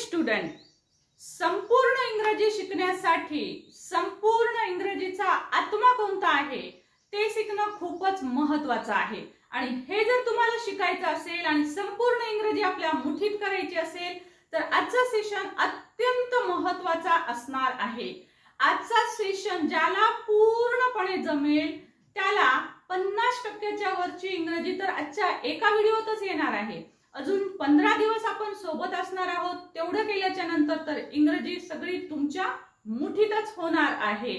Student, संपूर्ण इंग्रजी शिकण्यासाठी संपूर्ण इंग्रजीचा आत्मा कोणता आहे ते शिकणं खूपच महत्त्वाचं आहे। आणि हे जर तुम्हाला शिकायचं असेल आणि संपूर्ण इंग्रजी आपल्या मुठीत करायची असेल तर आजचा सेशन अत्यंत महत्त्वाचा असणार आहे। आजचा सेशन ज्याला पूर्णपणे जमेल त्याला 50%च्या वरची इंग्रजी तर आजच्या एका व्हिडिओतच येणार आहे। अजून 15 दिवस आपण सोबत असणार आहोत। तेवढं केल्याच्या नंतर तर इंग्रजी सगळी तुमच्या मुठीतच होणार आहे।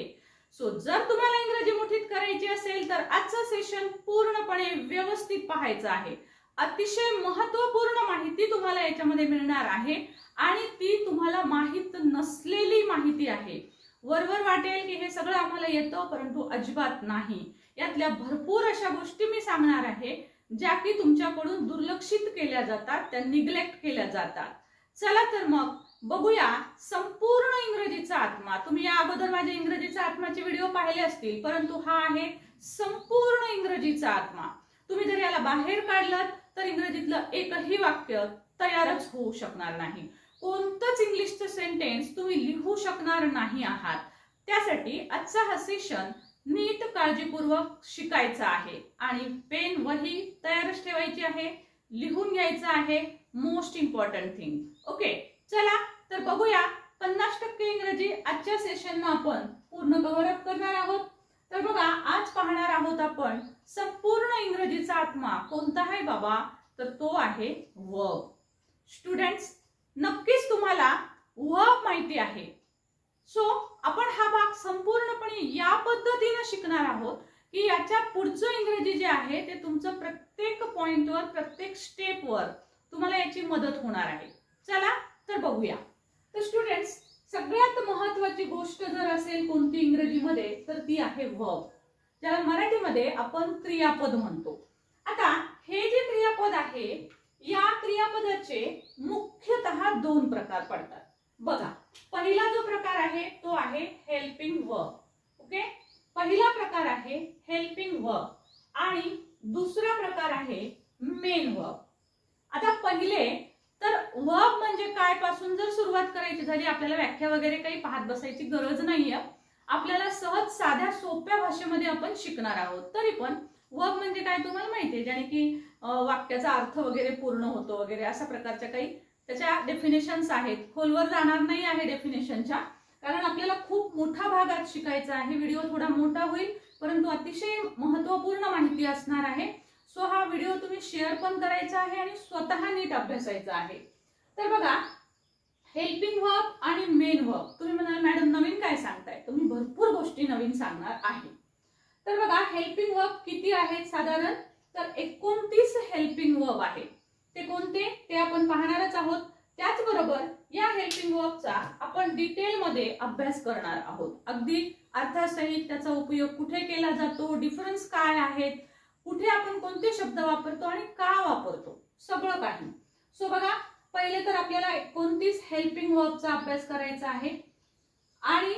सो जर तुम्हाला इंग्रजी मुठीत करायची असेल तर आजचं सेशन पूर्णपणे व्यवस्थित पाहायचं आहे। अतिशय महत्त्वपूर्ण माहिती तुम्हाला याच्यामध्ये मिळणार आहे आणि ती तुम्हाला माहित नसलेली माहिती आहे। वरवर वाटेल की हे सगळं आम्हाला येतं परंतु अजिबात नाही। यातल्या भरपूर अशा गोष्टी मी सांगणार आहे ज्या की तुमच्याकडून दुर्लक्षित केल्या जातात, त्या निग्लेक्ट केल्या जातात। चला तर मग बघूया संपूर्ण इंग्रजीचा आत्मा। तुम्ही या अगोदर माझे इंग्रजीचा आत्माचे व्हिडिओ पाहिले असतील परंतु हा आहे संपूर्ण इंग्रजीचा आत्मा। तुम्ही जर याला बाहेर काढलात तर इंग्रजीतलं एकही वाक्य तयारच होऊ शकणार नाही। कोणतंच इंग्लिशचं सेंटेन्स तुम्ही लिहू शकणार नाही आहात। त्यासाठी आजचा हा सेशन नीट काळजीपूर्वक शिकायचा आहे आणि पेन वही तयारच ठेवायची आहे, लिहून घ्यायचं आहे। Most important thing. ओके, चला तर बघूया 50% इंग्रजी आजच्या सेशनला आपण पूर्ण कव्हर अप करणार आहोत। तर बघा, आज पाहणार आहोत आपण संपूर्ण इंग्रजीचा आत्मा कोणता आहे बाबा, तर तो आहे वर्ब। स्टुडंट्स, नक्कीच तुम्हाला वर्ब माहिती आहे। सो आपण हा भाग संपूर्णपणे या पद्धतीने शिकणार आहोत की याच्या पुढचं इंग्रजी जे आहे ते तुमचं प्रत्येक पॉइंटवर प्रत्येक स्टेपवर तुम्हाला याची मदत होणार आहे। चला तर बघूया। तर स्टुडंट्स, सगळ्यात महत्त्वाची गोष्ट जर असेल कोणती इंग्रजीमध्ये तर ती आहे वर्ब, ज्याला मराठीमध्ये आपण क्रियापद म्हणतो। आता हे जे क्रियापद आहे या क्रियापदाचे मुख्यतः 2 प्रकार पडतात। बघा, पहिला जो प्रकार आहे तो आहे हेल्पिंग वर्ब। ओके, पहिला प्रकार आहे हेल्पिंग वर्ब आणि दुसरा प्रकार आहे मेन वर्ब। आता पहिले तर वर्ब म्हणजे काय पासून जर सुरुवात करायची झाली, आपल्याला व्याख्या वगैरे काही पाहत बसायची गरज नाहीये। आपल्याला सहज साध्या सोप्या भाषेमध्ये आपण शिकणार आहोत। तरी पण वर्ब म्हणजे काय तुम्हाला माहिती आहे, ज्याने की वाक्याचा अर्थ वगैरे पूर्ण होतो वगैरे अशा प्रकारच्या काही त्याच्या डेफिनेशन्स आहेत। खोलवर जाणार नाही आहे डेफिनेशनच्या, कारण आपल्याला खूप मोठा भाग आज शिकायचा आहे। व्हिडिओ थोडा मोठा होईल परंतु अतिशय महत्त्वपूर्ण माहिती असणार आहे। सो हा व्हिडिओ तुम्ही शेअर पण करायचा आहे आणि स्वतः नीट अभ्यासायचा आहे। तर बघा, हेल्पिंग वर्ब आणि मेन वर्ब। तुम्ही म्हणाल मॅडम नवीन काय सांगताय, तर मी भरपूर गोष्टी नवीन सांगणार आहे। तर बघा, हेल्पिंग वर्ब किती आहेत साधारण, तर 29 हेल्पिंग वर्ब आहे। ते कोणते ते आपण पाहणारच आहोत। त्याचबरोबर या हेल्पिंग वर्बचा आपण डिटेलमध्ये अभ्यास करणार आहोत। अगदी अर्थासहित त्याचा उपयोग कुठे केला जातो, डिफरन्स काय आहेत, कुठे आपण कोणते शब्द वापरतो आणि का वापरतो, सगळं काही। सो बघा, पहिले तर आपल्याला 29 हेल्पिंग वर्बचा अभ्यास करायचा आहे आणि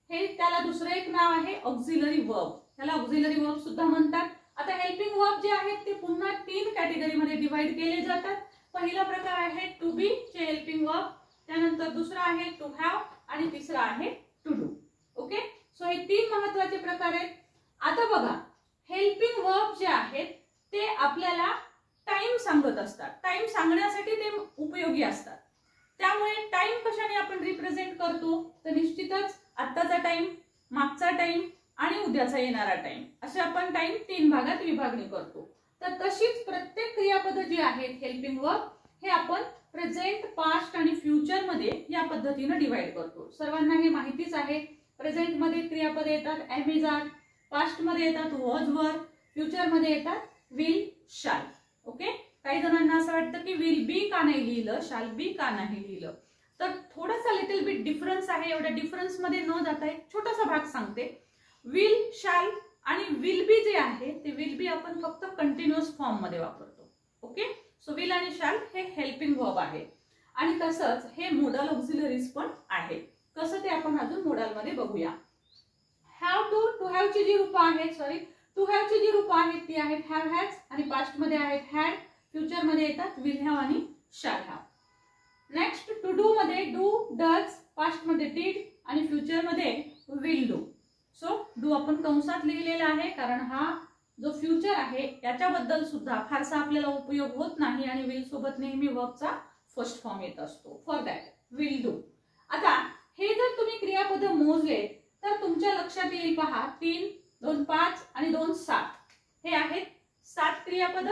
हे त्याला दुसरं एक नाव आहे ऑक्झिलरी वर्ब। त्याला ऑक्झिलरी वर्ब सुद्धा म्हणतात। आता हेल्पिंग वर्ब जे आहेत ते पुन्हा 3 कॅटेगरीमध्ये डिवाइड केले जातात। पहिला प्रकार आहे टू बी चे हेल्पिंग वर्ब, त्यानंतर दुसरा आहे टू हॅव आणि तिसरा आहे टू डू। ओके, सो हे 3 महत्त्वाचे प्रकार आहेत। आता बघा, हेल्पिंग वर्ब जे आहेत ते आपल्याला टाइम सांगत असतात, टाइम सांगण्यासाठी ते उपयोगी असतात। त्यामुळे टाइम कशाने आपण रिप्रेझेंट करतो, तर निश्चितच आत्ताचा टाइम, मागचा टाइम आणि उद्याचा येणारा टाइम असे आपण टाइम 3 भागात विभागणी करतो। तर तशीच प्रत्येक क्रियापद जी आहेत हेल्पिंग वर्ब हे आपण प्रेझेंट, पास्ट आणि फ्युचर मध्ये या पद्धतीने डिवाइड करतो। सर्वांना हे माहितीच आहे। प्रेझेंट मध्ये क्रियापद येतात एम इज आर, पास्ट मध्ये येतात वॉज वर, फ्युचर मध्ये येतात विल, शाल। ओके, काही जणांना असं वाटतं की विल बी का नाही लिहिलं, शाल बी का नाही लिहिलं, तर थोडासा लिटिल बिट डिफरन्स आहे। एवढ्या डिफरन्स मध्ये न जाता एक छोटासा भाग सांगते। विल, शाल आणि विल बी जे आहे ते विल बी आपण फक्त कंटिन्युअस फॉर्म मध्ये वापरतो। ओके, सो विल आणि शाल हे हेल्पिंग वर्ब आहे आणि तसंच हे मोडल ऑक्झिलरीज पण आहे। कसं ते आपण अजून मोडल मध्ये बघूया। हॅव टू, टू हॅव ची जी रूप आहेत, टू हॅव ची जी रूप आहेत ती आहेत हॅव, हॅज आणि पास्ट मध्ये आहेत हॅड, फ्युचर मध्ये येतात विल हॅव आणि shall have. Next two to do मध्ये डू, डज, पास्ट मध्ये डिड आणि फ्युचर मध्ये विल डू. सो डू आपण कंसात लिहिलेला आहे कारण हा जो फ्युचर आहे याच्याबद्दल सुद्धा फारसा आपल्याला उपयोग होत नाही आणि विल सोबत नेहमी वर्बचा फर्स्ट फॉर्म येत असतो. For that will do. आता हे जर तुम्ही क्रियापद मोजले तर तुमच्या लक्षात येईल पहा 3, 2, 5 आणि 2, 7 हे आहेत 7 क्रियापद.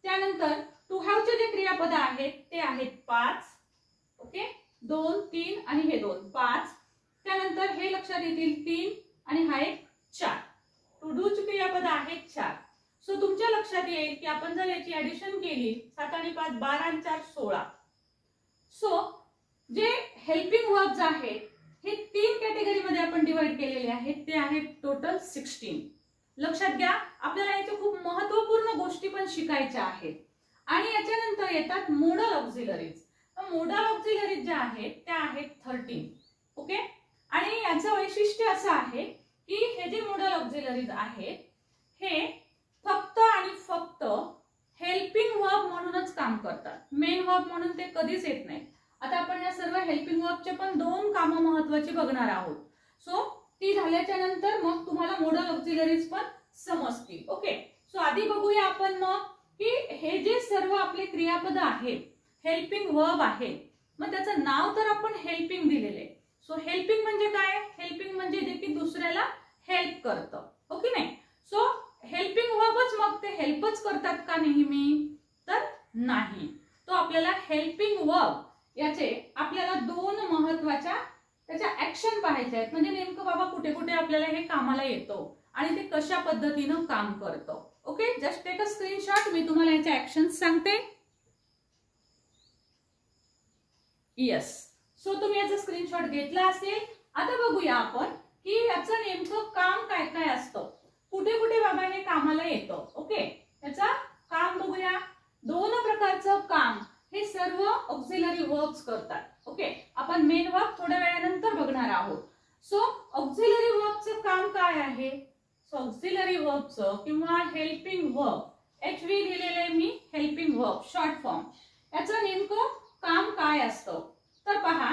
त्यानंतर टू हॅव चे जे क्रियापद आहेत ते आहेत 5. ओके, 2, 3 आणि हे 2, 5. त्यानंतर हे लक्षात येतील 3 आणि हा एक 4. टू डू चे क्रियापद आहेत 4. सो तुमच्या लक्षात येईल की आपण जर याची ऍडिशन केली 7 आणि 5 12 आणि 4 16. सो जे हेल्पिंग वर्ब्स आहेत हे 3 कॅटेगरीमध्ये आपण डिवाइड केलेले आहेत. ते आहेत टोटल 16. लक्षात घ्या, आपल्याला याच्या खूप महत्त्वपूर्ण गोष्टी पण शिकायच्या आहेत. आणि याच्यानंतर येतात मोडल ऑक्झिलरीज. मोडल ऑक्झिलरीज ज्या आहेत त्या आहेत 13. ओके, आणि याचं वैशिष्ट्य असं आहे की हे जे मोडल ऑक्झिलरीज आहेत हे फक्त आणि फक्त हेल्पिंग वर्ब म्हणूनच काम करतात. मेन वर्ब म्हणून ते कधीच येत नाहीत. आता आपण या सर्व हेल्पिंग वर्बचे पण 2 कामं महत्त्वाची बघणार आहोत. सो ती झाल्याच्या नंतर मग तुम्हाला मोडल ऑक्झिलरीज पण समजतील. ओके, सो आधी बघूया आपण मग की हे जे सर्व आपले क्रियापद आहेत हेल्पिंग वर्ब आहे. मग त्याचं नाव तर आपण हेल्पिंग दिलेले. सो हेल्पिंग म्हणजे काय? हेल्पिंग म्हणजे जे की दुसऱ्याला हेल्प करतं. ओके नाही. सो हेल्पिंग वर्बच मग ते हेल्पच करतात का नेहमी? तर नाही. तो आपल्याला हेल्पिंग वर्ब याचे आपल्याला 2 महत्त्वाच्या त्याच्या ऍक्शन पाहायच्या आहेत. म्हणजे नेमकं बाबा कुठे कुठे आपल्याला हे कामाला येतं आणि ते कशा पद्धतीनं काम करतं. Okay, just take a screenshot. मी तुम्हाला याचे ऍक्शन्स सांगते. येस, सो तुम्ही याचा स्क्रीनशॉट घेतला असेल. आता बघूया आपण की याचं नेमकं काम काय काय असतं, कुठे कुठे बाबा हे कामाला येतं. ओके, याचं काम बघूया. 2 प्रकारचं काम हे सर्व ऑक्झिलरी वर्ब्स करतात. ओके, आपण मेन वर्ब थोड्या वेळानंतर बघणार आहोत. सो ऑक्झिलरी वर्बचं काम काय आहे? सो ऑक्झिलरी वर्बचं किंवा हेल्पिंग वर्ब, HV लिहिलेले मी हेल्पिंग वर्ब शॉर्ट फॉर्म, याचं नेमकं काम काय असतं? तर पहा,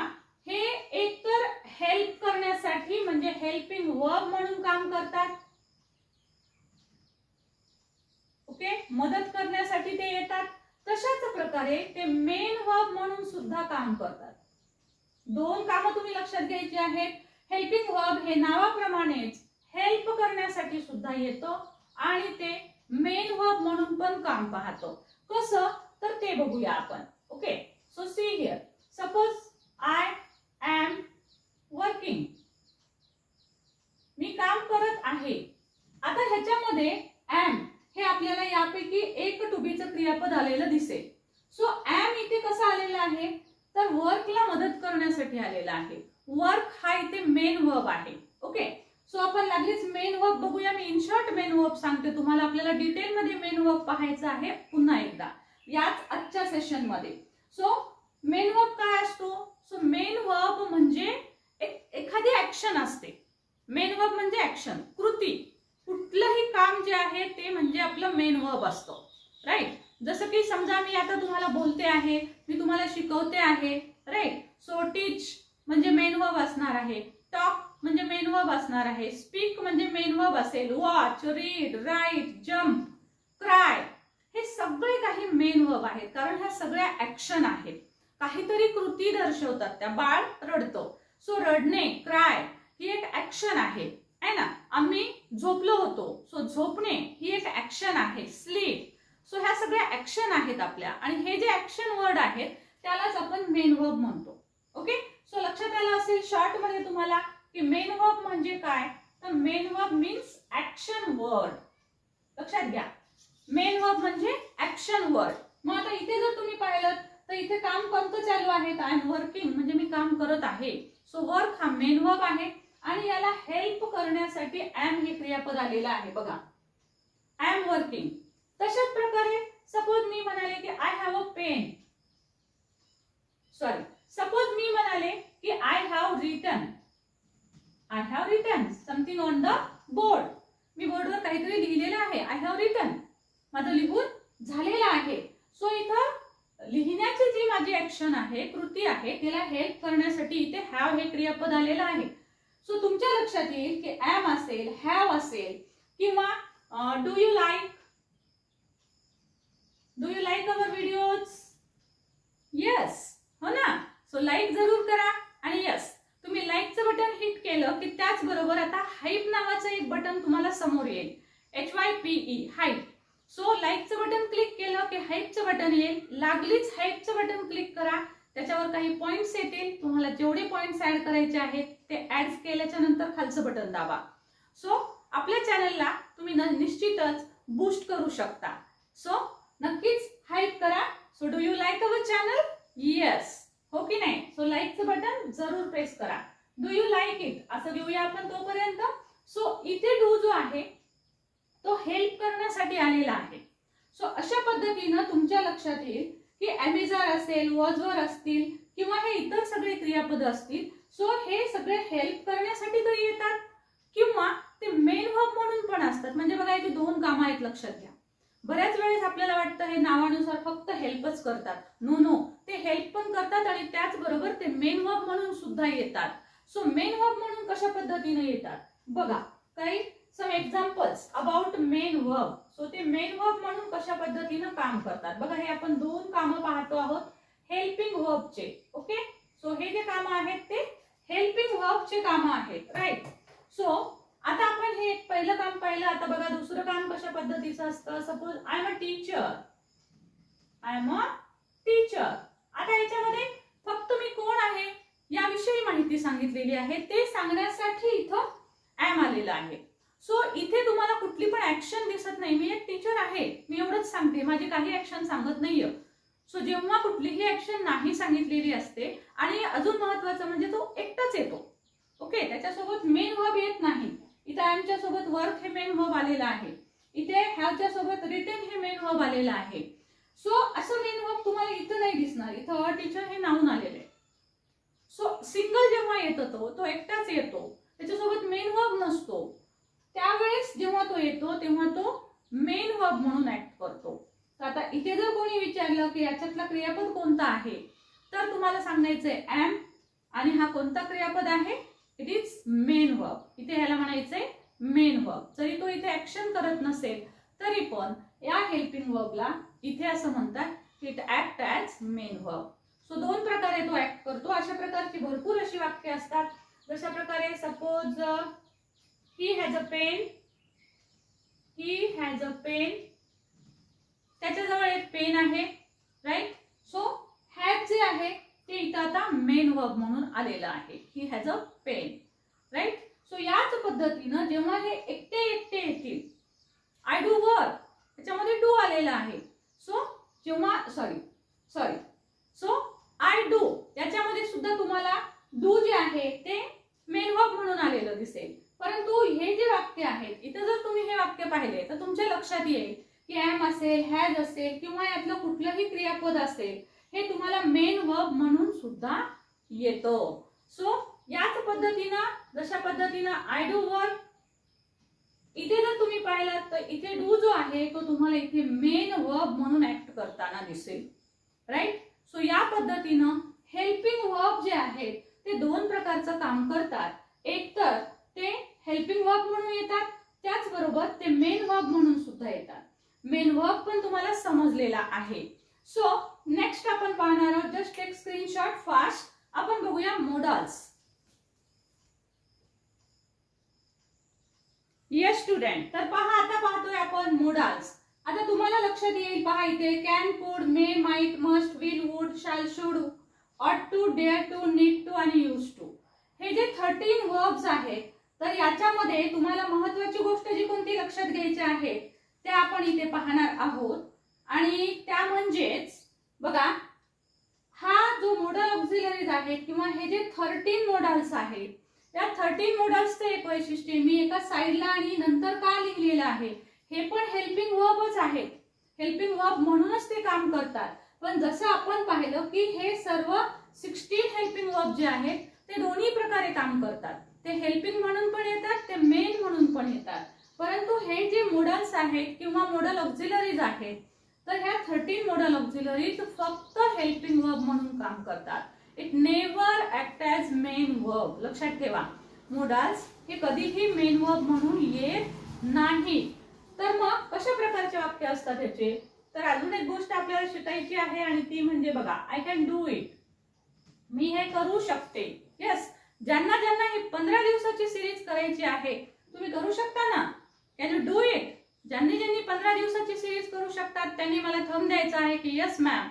हे एकतर हेल्प करण्यासाठी म्हणजे हेल्पिंग वर्ब म्हणून काम करतात. ओके, मदत करण्यासाठी ते येतात. तशाच प्रकारे ते मेन वर्ब म्हणून सुद्धा काम करतात. 2 कामं तुम्ही लक्षात घ्यायची आहेत. हेल्पिंग वर्ब हे नावाप्रमाणेच हेल्प करण्यासाठी सुद्धा येतं आणि ते मेन वर्ब म्हणून पण काम पाहतो. कसं? तर ते बघूया आपण. Okay, so see here. Suppose I am working. मी काम करत आहे. आता ह्याच्यामध्ये एम हे आपल्याला यापैकी एक टू बीचं क्रियापद आलेलं दिसेल. सो एम इथे कसं आलेलं आहे? तर वर्कला मदत करण्यासाठी आलेला आहे. वर्क हा इथे मेन वर्ब आहे. ओके, सो आपण लागलीच मेन वर्ब बघूया. मी इन शॉर्ट मेन वर्ब सांगते तुम्हाला. आपल्याला डिटेल मध्ये मेन वर्ब पाहायचं आहे पुन्हा एकदा याच आजच्या सेशन मध्ये. सो मेन वर्ब काय असतो? सो मेन वर्ब म्हणजे एखादी ऍक्शन असते. मेन वर्ब म्हणजे ऍक्शन, कृती. कुठलंही काम जे आहे ते म्हणजे आपलं मेन वर्ब असतं. राईट. जसं की समजा मी आता तुम्हाला बोलते आहे, मी तुम्हाला शिकवते आहे. राईट. सो टीच म्हणजे मेन वर्ब असणार आहे. टॉक म्हणजे मेन वर्ब असणार आहे. स्पीक म्हणजे मेन वर्ब असेल. Watch, read, write, jump, cry हे सगळे काही मेन वर्ब आहेत. कारण ह्या सगळ्या ऍक्शन आहेत. काहीतरी कृती दर्शवतात. त्या बाळ रडतो. सो रडणे, क्राय ही एक ऍक्शन आहे ना. आम्ही झोपलो होतो. सो झोपणे ही एक ऍक्शन आहे. स्लीप. सो ह्या सगळ्या ऍक्शन आहेत आपल्या आणि हे जे ऍक्शन वर्ड आहेत त्यालाच आपण मेन वर्ब म्हणतो. ओके, सो लक्षात आलं असेल शॉर्ट मध्ये तुम्हाला की मेन वर्ब म्हणजे काय? तर main verb means action word. लक्षात घ्या, मेन वर्ब म्हणजे ऍक्शन वर्ड. मग आता इथे जर तुम्ही पाहिलं तर इथे काम कोणतं चालू आहे? आय एम वर्किंग म्हणजे मी काम करत आहे. सो वर्क हा मेन वर्ब आहे आणि याला हेल्प करण्यासाठी एम हे क्रियापद आलेलं आहे. बघा, आय एम वर्किंग. तशाच प्रकारे सपोज मी म्हणाले की I have a pen. Sorry, suppose मी म्हणाले की I have written something on the board. मी बोर्डवर काहीतरी लिहिलेलं आहे. आय हॅव रिटन, माझं लिहून झालेलं आहे. सो इथं लिहिण्याची जी माझी ऍक्शन आहे, कृती आहे, तिला हेल्प करण्यासाठी इथे हॅव हे क्रियापद आलेलं आहे. सो तुमच्या लक्षात येईल की एम असेल, हॅव असेल किंवा do you like our videos. Yes, हो ना. सो लाईक जरूर करा आणि यस, तुम्ही लाईकचं बटन हिट केलं की त्याचबरोबर आता हाईप नावाचं एक बटन तुम्हाला समोर येईल, HYPE हाईप. सो लाईकचं बटन क्लिक केलं की हाईपचं बटन येईल. लागलीच हाईपचं बटन क्लिक करा, त्याच्यावर काही पॉइंट्स येतील. तुम्हाला जेवढे पॉइंट्स ऍड करायचे आहेत ते ऍड केल्याच्या नंतर खालचं बटन दाबा. सो आपल्या चॅनलला तुम्ही निश्चितच बूस्ट करू शकता. सो नक्कीच हाईप करा. So do you like our channel? Yes, हो की नाही? सो लाईकचं बटन जरूर प्रेस करा. डू यू लाईक इट असं घेऊया आपण तोपर्यंत. सो इथे डू जो आहे तो हेल्प करण्यासाठी आलेला आहे. सो अशा पद्धतीनं तुमच्या लक्षात येईल की एमिजार असेल, वॉजवर असतील किंवा हे इतर सगळे क्रियापद असतील. सो हे सगळे हेल्प करण्यासाठी तरी येतात किंवा ते मेन वर्ब म्हणून पण असतात. म्हणजे बघा इथे दोन कामं आहेत, लक्षात घ्या. बऱ्याच वेळेस आपल्याला वाटतं हे नावानुसार फक्त हेल्पच करतात. नो, ते हेल्प पण करतात आणि त्याचबरोबर ते मेन वर्ब म्हणून सुद्धा येतात. सो मेन वर्ब म्हणून कशा पद्धतीने येतात बघा, काही some examples about main verb. So ते मेन वर्ब म्हणून कशा पद्धतीने काम करतात बघा. हे आपण दोन कामं पाहतो आहोत हेल्पिंग वर्बचे. ओके, सो हे जे कामं आहेत ते हेल्पिंग वर्बचे कामं आहेत, राईट. सो आता आपण हे एक पहिलं काम पाहिलं. आता बघा दुसरं काम कशा पद्धतीचं असतं. Suppose I am a teacher. आता याच्यामध्ये फक्त मी कोण आहे याविषयी माहिती सांगितलेली आहे, ते सांगण्यासाठी इथं एम आलेलं आहे. सो इथे तुम्हाला कुठली पण ऍक्शन दिसत नाही. मी एक टीचर आहे, मी एवढंच सांगते, माझी काही ऍक्शन सांगत नाहीये. सो जेव्हा कुठलीही ऍक्शन नाही सांगितलेली असते आणि अजून महत्वाचं म्हणजे तो एकटाच येतो. ओके, त्याच्यासोबत मेन वर्ब येत नाही. इथे एमच्या सोबत वर्क हे मेन वर्ब आलेलं आहे. इथे हॅवच्या सोबत रिटन हे मेन वर्ब आलेलं आहे. सो असं मेन वर्ब तुम्हाला इथं नाही दिसणार. इथं अ टीचर हे नाऊन आलेलं आहे. सो सिंगल जेव्हा येतो तो एकटाच येतो, त्याच्यासोबत मेन वर्ब नसतो. त्यावेळेस जेव्हा तो येतो तेव्हा तो मेन वर्ब म्हणून ऍक्ट करतो. तर आता इथे जर कोणी विचारलं की याच्यातला क्रियापद कोणता आहे, तर तुम्हाला सांगायचंय एम. आणि हा कोणता क्रियापद आहे? It is main verb. इथे ह्याला म्हणायचंय मेन वर्ब. जरी तो इथे ऍक्शन करत नसेल तरी पण या हेल्पिंग वर्बला इथे असं म्हणतात it act as main verb. So दोन प्रकारे तो ऍक्ट करतो. अशा प्रकारची भरपूर अशी वाक्य असतात. जशा प्रकारे suppose he has a pen. त्याच्याजवळ एक पेन आहे, राईट. सो हॅज जे आहे ते इथं आता मेन वर्ब म्हणून आलेलं आहे. He has a pen, right. So याच पद्धतीनं जेव्हा हे एकटे येतील, आय डू वर्क, त्याच्यामध्ये डू आलेला आहे. सो जेव्हा सो आय डू याच्यामध्ये सुद्धा तुम्हाला डू जे आहे ते मेन वर्ब म्हणून आलेलं दिसेल. परंतु हे जे वाक्य आहेत इथं जर तुम्ही हे वाक्य पाहिले तर तुमच्या लक्षात येईल की एम असेल, हॅज असेल किंवा यातलं कुठलंही क्रियापद असेल, हे तुम्हाला मेन वर्ब म्हणून सुद्धा येतो. सो याच पद्धतीनं जशा पद्धतीनं आय डू वर्क, इथे जर तुम्ही पाहिलात तर इथे डू जो आहे तो तुम्हाला इथे मेन वर्ब म्हणून ऍक्ट करताना दिसेल, राईट. सो या पद्धतीनं हेल्पिंग वर्ब जे आहेत ते दोन प्रकारचं काम करतात. एक तर ते हेल्पिंग वर्ब म्हणून येतात, त्याचबरोबर ते मेन वर्ब म्हणून सुद्धा येतात. मेन वर्ब पण तुम्हाला समजलेला आहे. सो नेक्स्ट आपण पाहणार आहोत, जस्ट टेक स्क्रीनशॉट फास्ट. आपण बघूया मोडल्स. येस स्टुडंट, तर पहा आता पाहतोय आपण मोडल्स. आता तुम्हाला लक्षात येईल पहा इथे can, could, may, might, must, will, would, shall, should, ought to, dare to, need to आणि यूज टू, हे जे 13 वर्ब्स आहेत, तर याच्यामध्ये तुम्हाला महत्त्वाची गोष्ट जी कोणती लक्षात घ्यायची आहे ते आपण इथे पाहणार आहोत. आणि त्या म्हणजेच बघा, हा जो मोडल ऑक्झिलरीज आहेत किंवा हे जे 13 मोडल्स आहेत, त्या 13 मोडल्सचं एक वैशिष्ट्य मी एका साइडला आणि नंतर का लिहिलेलं आहे, हे पण हेल्पिंग वर्बच आहेत. हेल्पिंग वर्ब म्हणूनच ते काम करतात. पण जसं आपण पाहिलं की हे सर्व 16 हेल्पिंग वर्ब जे आहेत ते दोन्ही प्रकारे काम करतात. ते हेल्पिंग म्हणून पण येतात, ते मेन म्हणून पण येतात. परंतु हे जे मोडल्स आहेत किंवा मोडल ऑक्झिलरीज आहेत तर ह्या 13 मॉडल ऑक्झिलरीज फक्त हेल्पिंग वर्ब म्हणून काम करतात. It never act as main verb. लक्षात ठेवा, मोडाल्स हे कधीही मेन वर्ब म्हणून येत नाही. तर मग कशा प्रकारचे वाक्य असतात ह्याचे? तर अजून एक गोष्ट आपल्याला शिकायची आहे आणि ती म्हणजे बघा, आय कॅन डू इट. मी हे करू शकते. यस, ज्यांना ज्यांना ही 15 दिवसाची सिरीज करायची आहे तुम्ही करू शकता ना. Can you do it? ज्यांनी ज्यांनी 15 दिवसाची सिरीज करू शकतात त्यांनी मला थंब द्यायचा आहे की यस मॅम,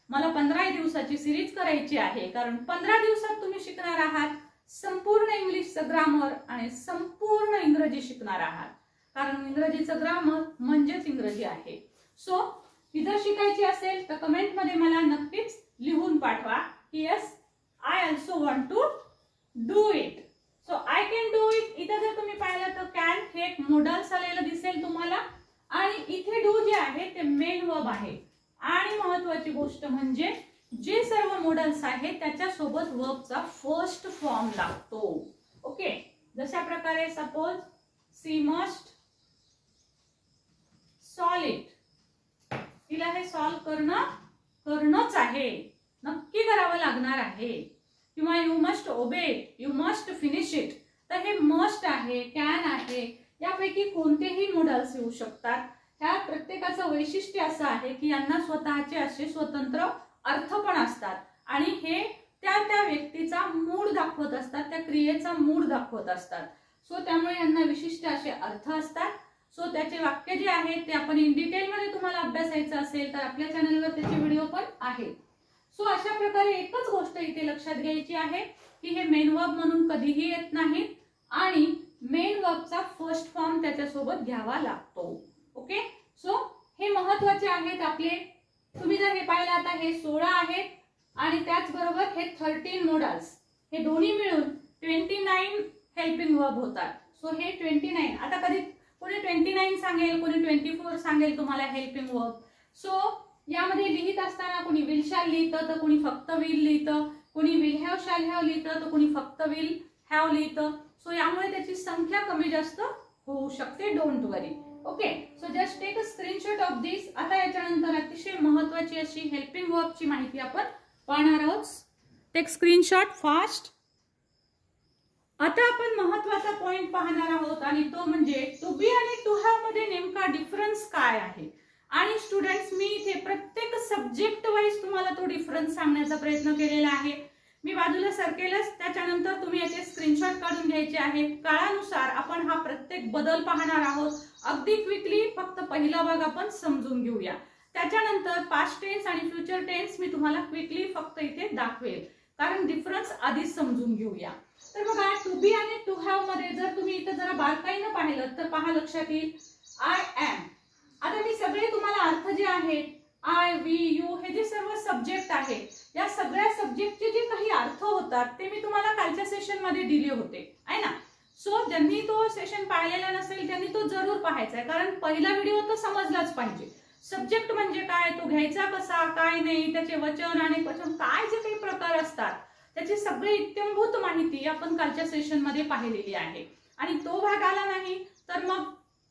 मला 15 दिवसाची सिरीज करायची आहे. कारण 15 दिवसात तुम्ही शिकणार आहात संपूर्ण इंग्लिशचं ग्रामर आणि संपूर्ण इंग्रजी शिकणार आहात. कारण इंग्रजीचं ग्रामर म्हणजेच इंग्रजी आहे. सो ही जर शिकायची असेल तर कमेंट मध्ये मला नक्कीच लिहून पाठवा की yes I also want to do it. So I can do it. इथे जर तुम्ही पाहिलं तर कॅन हे एक मोडल्स आलेलं दिसेल तुम्हाला आणि इथे डू जे आहे ते मेन वर्ब आहे. आणि महत्वाची गोष्ट म्हणजे जे सर्व मोडल्स आहेत त्याच्यासोबत वर्बचा फर्स्ट फॉर्म लागतो. ओके, जशा प्रकारे suppose she must solve it. तिला हे सॉल्व करणंच आहे, नक्की करावं लागणार आहे. किंवा यू मस्ट ओबे, यू मस्ट फिनिश इट. तर हे मस्ट आहे, कॅन आहे, यापैकी कोणतेही मोडल्स येऊ शकतात. ह्या प्रत्येकाचं वैशिष्ट्य असं आहे की यांना स्वतःचे असे स्वतंत्र अर्थ पण असतात आणि हे त्या त्या व्यक्तीचा मूड दाखवत असतात, त्या क्रियेचा मूड दाखवत असतात. सो त्यामुळे यांना विशिष्ट असे अर्थ असतात. सो त्याचे वाक्य जे आहेत ते आपण इन डिटेल मध्ये तुम्हाला अभ्यासायचं असेल तर आपल्या चॅनलवर त्याचे व्हिडिओ पण आहेत. सो अशा प्रकारे एकच गोष्ट इथे लक्षात घ्यायची आहे की हे मेन वर्ब म्हणून कधीही येत नाही आणि मेन वर्बचा फर्स्ट फॉर्म त्याच्यासोबत घ्यावा लागतो. ओके, सो हे महत्वाचे आहेत आपले. तुम्ही जर हे पाहिलं आता हे 16 आहेत आणि त्याचबरोबर हे 13 मोडल्स, हे दोन्ही मिळून 29 हेल्पिंग वर्ब होतात. सो हे 29. आता कधी कोणी 29 सांगेल, कोणी 24 सांगेल तुम्हाला हेल्पिंग वर्ब. सो यामध्ये लिहित असताना कोणी विल शॅल लिहितं तर कोणी फक्त विल लिहितं, कोणी विल हॅव शॅल हॅव लिहितं तर कोणी फक्त विल हॅव लिहितं. सो यामुळे त्याची संख्या कमी जास्त होऊ शकते. Don't worry. Okay, so just take a screenshot of this. आता याच्यानंतर अतिशय महत्वाची अशी हेल्पिंग वर्बची माहिती आपण पाहणार आहोत. Take screenshot fast. आता आपण महत्वाचा पॉइंट पाहणार आहोत आणि तो म्हणजे टू बी आणि टू हॅव मध्ये नेमका डिफरन्स काय आहे. आणि स्टुडंट्स, मी इथे प्रत्येक सब्जेक्ट वाईज तुम्हाला तो डिफरन्स सांगण्याचा प्रयत्न केलेला आहे. मी बाजूला सरकेलच, त्याच्यानंतर तुम्ही याचे स्क्रीनशॉट काढून घ्यायचे आहेत. काळानुसार आपण हा प्रत्येक बदल पाहणार आहोत. अगदी क्विकली फक्त पहिला भाग आपण समजून घेऊया. त्याच्यानंतर पास्ट टेन्स आणि फ्युचर टेन्स मी तुम्हाला क्विकली फक्त इथे दाखवेल, कारण डिफरन्स आधीच समजून घेऊया. तर बघा, टू बी आणि टू हॅव मध्ये जर तुम्ही इथे जरा बारकाईनं पाहिलं तर पहा लक्षात येईल आय एम. आता मी सगळे तुम्हाला अर्थ जे आहेत आय, वी, यू हे जे सर्व सब्जेक्ट आहेत या सगळ्या सब्जेक्टचे जे काही अर्थ होतात ते मी तुम्हाला कालच्या सेशन मध्ये दिले होते आहे ना. सो ज्यांनी तो सेशन पाहिलेला नसेल त्यांनी तो जरूर पाहायचा आहे, कारण पहिला व्हिडिओ तो समजलाच पाहिजे. सब्जेक्ट म्हणजे काय, तो घ्यायचा कसा, काय नाही, त्याचे वचन आणि वचन काय जे काही प्रकार असतात त्याची सगळी इत्यंभूत माहिती आपण कालच्या सेशन मध्ये पाहिलेली आहे. आणि तो भाग आला नाही तर मग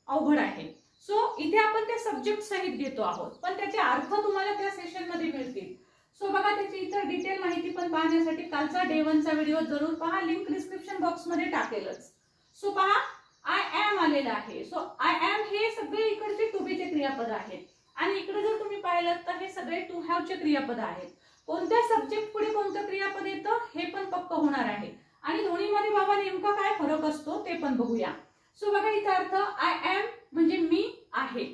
अवघड आहे. सो इथे आपण ते सब्जेक्ट सहित घेतो आहोत, पण त्याचे अर्थ तुम्हाला त्या सेशन मध्ये मिळतील. सो बघा, त्याची इतर डिटेल माहिती पण पाहण्यासाठी कालचा डे 1 चा व्हिडिओ जरूर पहा, लिंक डिस्क्रिप्शन बॉक्स मध्ये टाकेलच. सो पहा, आय एम आलेला आहे. सो आय एम हे सगळे इकडचे टू बी चे क्रियापद आहेत आणि इकडे जर तुम्ही पाहिलं तर हे सगळे टू हॅव चे क्रियापद आहेत. कोणत्या सब्जेक्ट पुढे कोणतं क्रियापद येतं हे पण पक्क होणार आहे आणि दोन्हीमध्ये बाबा नेमका काय फरक असतो ते पण बघूया. सो बघा, इथं अर्थ आय एम म्हणजे मी आहे.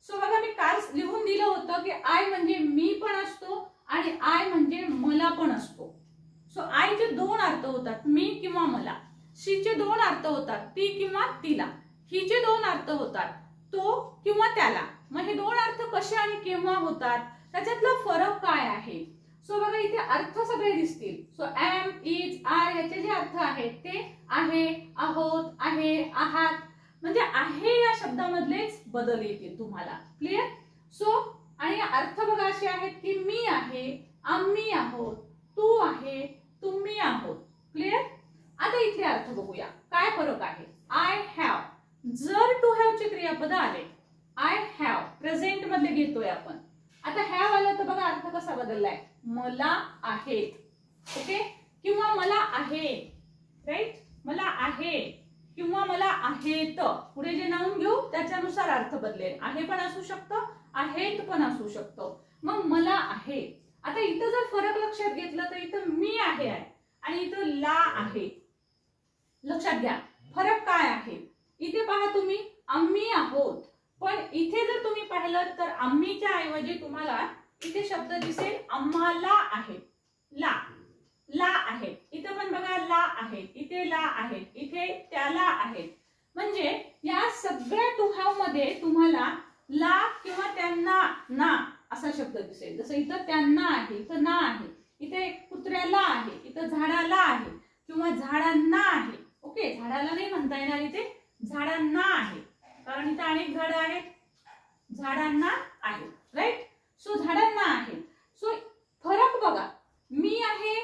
सो बघा, मी काल लिहून दिलं होतं की आय म्हणजे मी पण असतो आणि आय म्हणजे मला पण असतो. सो आय चे दोन अर्थ होतात, मी किंवा मला. शी चे दोन अर्थ होतात, ती किंवा तिला. ही चे दोन अर्थ होतात, तो किंवा त्याला. मग हे दोन अर्थ कसे आणि केव्हा होतात त्याच्यातला फरक काय आहे. सो बघा, इथे अर्थ सगळे दिसतील. सो एम, इज, आर याचे जे अर्थ आहेत ते आहे, आहोत, आहे, आहात, म्हणजे आहे या शब्दामधलेच बदल येतील तुम्हाला. क्लिअर. सो आणि अर्थ बघा असे आहेत की मी आहे, आम्ही आहोत, तू आहे, तुम्ही आहोत. क्लिअर. आता इथले अर्थ बघूया काय फरक आहे. आय हॅव, जर टू हॅव चे क्रियापद आले, आय हॅव प्रेझेंट मध्ये घेतोय आपण. आहेत. ओके, किंवा मला आहे, राईट, मला आहे किंवा मला आहेत. पुढे जे नाऊन घेऊ त्याच्यानुसार अर्थ बदलेल. आहे पण असू शकतं, आहेत पण असू शकतं. मग मला आहे. आता इथं जर फरक लक्षात घेतला तर इथं मी आहे आणि इथं ला आहे. लक्षात घ्या फरक काय आहे. इथे पहा तुम्ही आम्ही आहोत, पण इथे जर तुम्ही पाहिलं तर आम्हीच्या ऐवजी तुम्हाला इथे शब्द दिसेल आम्हाला आहे. ला, ला आहे. इथे पण बघा ला आहे, इथे ला आहे, इथे त्याला आहे. म्हणजे या सगळ्या टू हॅव मध्ये तुम्हाला ला किंवा त्यांना, ना असा शब्द दिसेल. जसं इथं त्यांना आहे, इथं ना आहे, इथे कुत्र्याला आहे, इथं झाडाला आहे किंवा झाडांना आहे. ओके, झाडाला नाही म्हणता येणार, इथे झाडांना आहे कारण इथं अनेक झाडं आहेत. झाडांना आहे, राईट. सो झाडांना आहे. सो फरक बघा, मी आहे,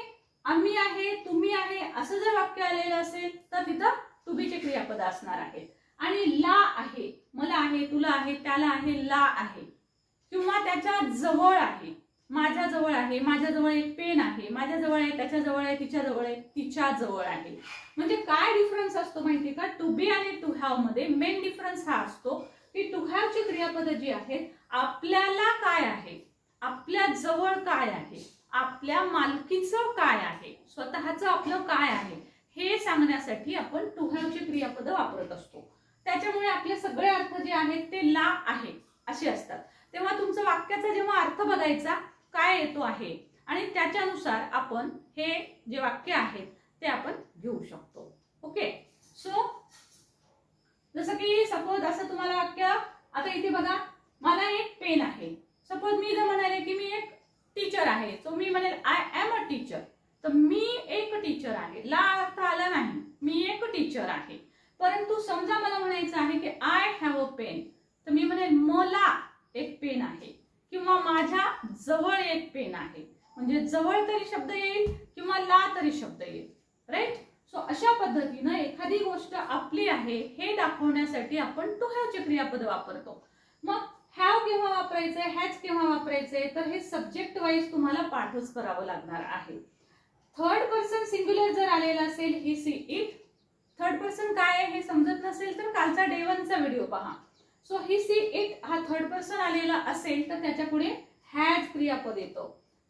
आम्ही आहे, तुम्ही आहे असं जर वाक्य आलेलं असेल तर तिथं टू बीचे क्रियापद असणार आहेत. आणि ला आहे, मला आहे, तुला आहे, त्याला आहे, ला आहे. किंवा त्याच्या जवळ आहे, माझ्या जवळ आहे, माझ्या जवळ एक पेन आहे, माझ्या जवळ आहे, त्याच्या जवळ आहे, तिच्या जवळ आहे, तिच्या जवळ आहे. म्हणजे काय डिफरन्स असतो माहिती का, टू बी आणि टू हॅव मध्ये मेन डिफरन्स हा असतो की टू हॅव ची क्रियापद जी आहेत आपल्याला काय आहे, आपल्या जवळ काय आहे, आपल्या मालकीचं काय आहे, स्वतःचं आपलं काय आहे हे सांगण्यासाठी आपण टू हॅव ची क्रियापद वापरत असतो. त्याच्यामुळे आपले सगळे अर्थ जे आहेत ते ला आहे असे असतात. तेव्हा तुमचं वाक्याचा जेव्हा अर्थ बघायचा काय येतो आहे आणि त्याच्यानुसार आपण हे जे वाक्य आहेत ते आपण घेऊ शकतो. ओके, सो जसं की सपोज असं तुम्हाला वाक्य, आता इथे बघा मला एक पेन आहे. सपोज मी जर म्हणाले की मी एक टीचर आहे, सो मी म्हणेल आय एम अ टीचर. तर मी एक टीचर आहे, ला अर्थ आला नाही, मी एक टीचर आहे. परंतु समजा मला म्हणायचं आहे की आय हॅव अ पेन, तर मी म्हणेल मला एक पेन आहे किंवा माझ्या जवळ एक पेन आहे. म्हणजे जवळ तरी शब्द येईल किंवा ला तरी शब्द येईल, राईट. सो अशा पद्धतीनं एखादी गोष्ट आपली आहे हे दाखवण्यासाठी आपण टू हॅव चे क्रियापद वापरतो. मग हॅव केव्हा वापरायचंय, हॅज केव्हा वापरायचंय, तर हे सब्जेक्ट वाईज तुम्हाला पाठच करावं लागणार आहे. थर्ड पर्सन सिंग्युलर जर आलेला असेल ही, सी, इट. थर्ड पर्सन काय आहे हे समजत नसेल तर कालचा डे 1 चा व्हिडिओ पहा. सो ही, सी, इट हा थर्ड पर्सन आलेला असेल तर त्याच्या पुढे हॅज क्रियापद येतो.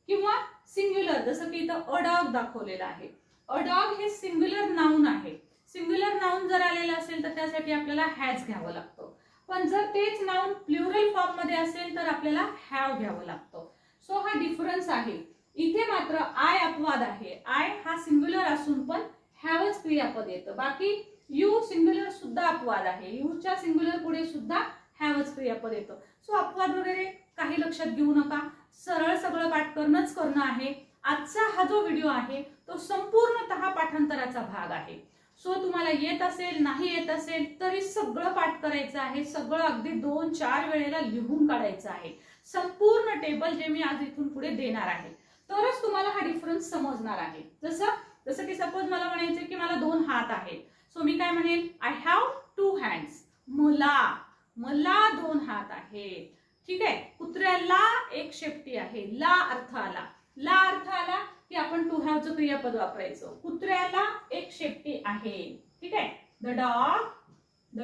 किंवा सिंग्युलर जसं की इथं अ डॉग दाखवलेला आहे. अ डॉग हे सिंग्युलर नाउन आहे. सिंग्युलर नाउन जर आलेलं असेल तर त्यासाठी आपल्याला हॅज घ्यावं लागतं. पण जर तेच नाउन प्लुरल फॉर्म मध्ये असेल तर आपल्याला हॅव घ्यावं लागतं. सो हा डिफरन्स आहे. इथे मात्र आय अपवाद आहे. आय हा सिंग्युलर असून पण हॅवच क्रियापद येतं. बाकी यू सिंग्युलर सुद्धा अपवाद आहे. यूच्या सिंग्युलर पुढे सुद्धा हॅवच क्रियापद येतं. सो अपवाद वगैरे काही लक्षात घेऊ नका. सरळ सगळं पाठ करणं आहे. आजचा हा जो व्हिडिओ आहे तो संपूर्णतः पाठांतराचा भाग आहे. सो तुम्हाला येत असेल नाही येत असेल तरी सगळं पाठ करायचं आहे. सगळं अगदी 2-4 वेळेला लिहून काढायचं आहे. संपूर्ण टेबल जे मी आज इथून पुढे देणार आहे तरच तुम्हाला हा डिफरन्स समजणार आहे. जसं की सपोज मला म्हणायचं की मला 2 हात आहेत. सो मी काय म्हणेल, आय हॅव 2 हँड्स. मला 2 हात आहेत. ठीक आहे. कुत्र्याला एक शेपटी आहे. ला अर्थ आला. ला अर्थ आला की आपण टू हॅव चं क्रियापद वापरायचं. कुत्र्याला एक शेपटी आहे. ठीक आहे. द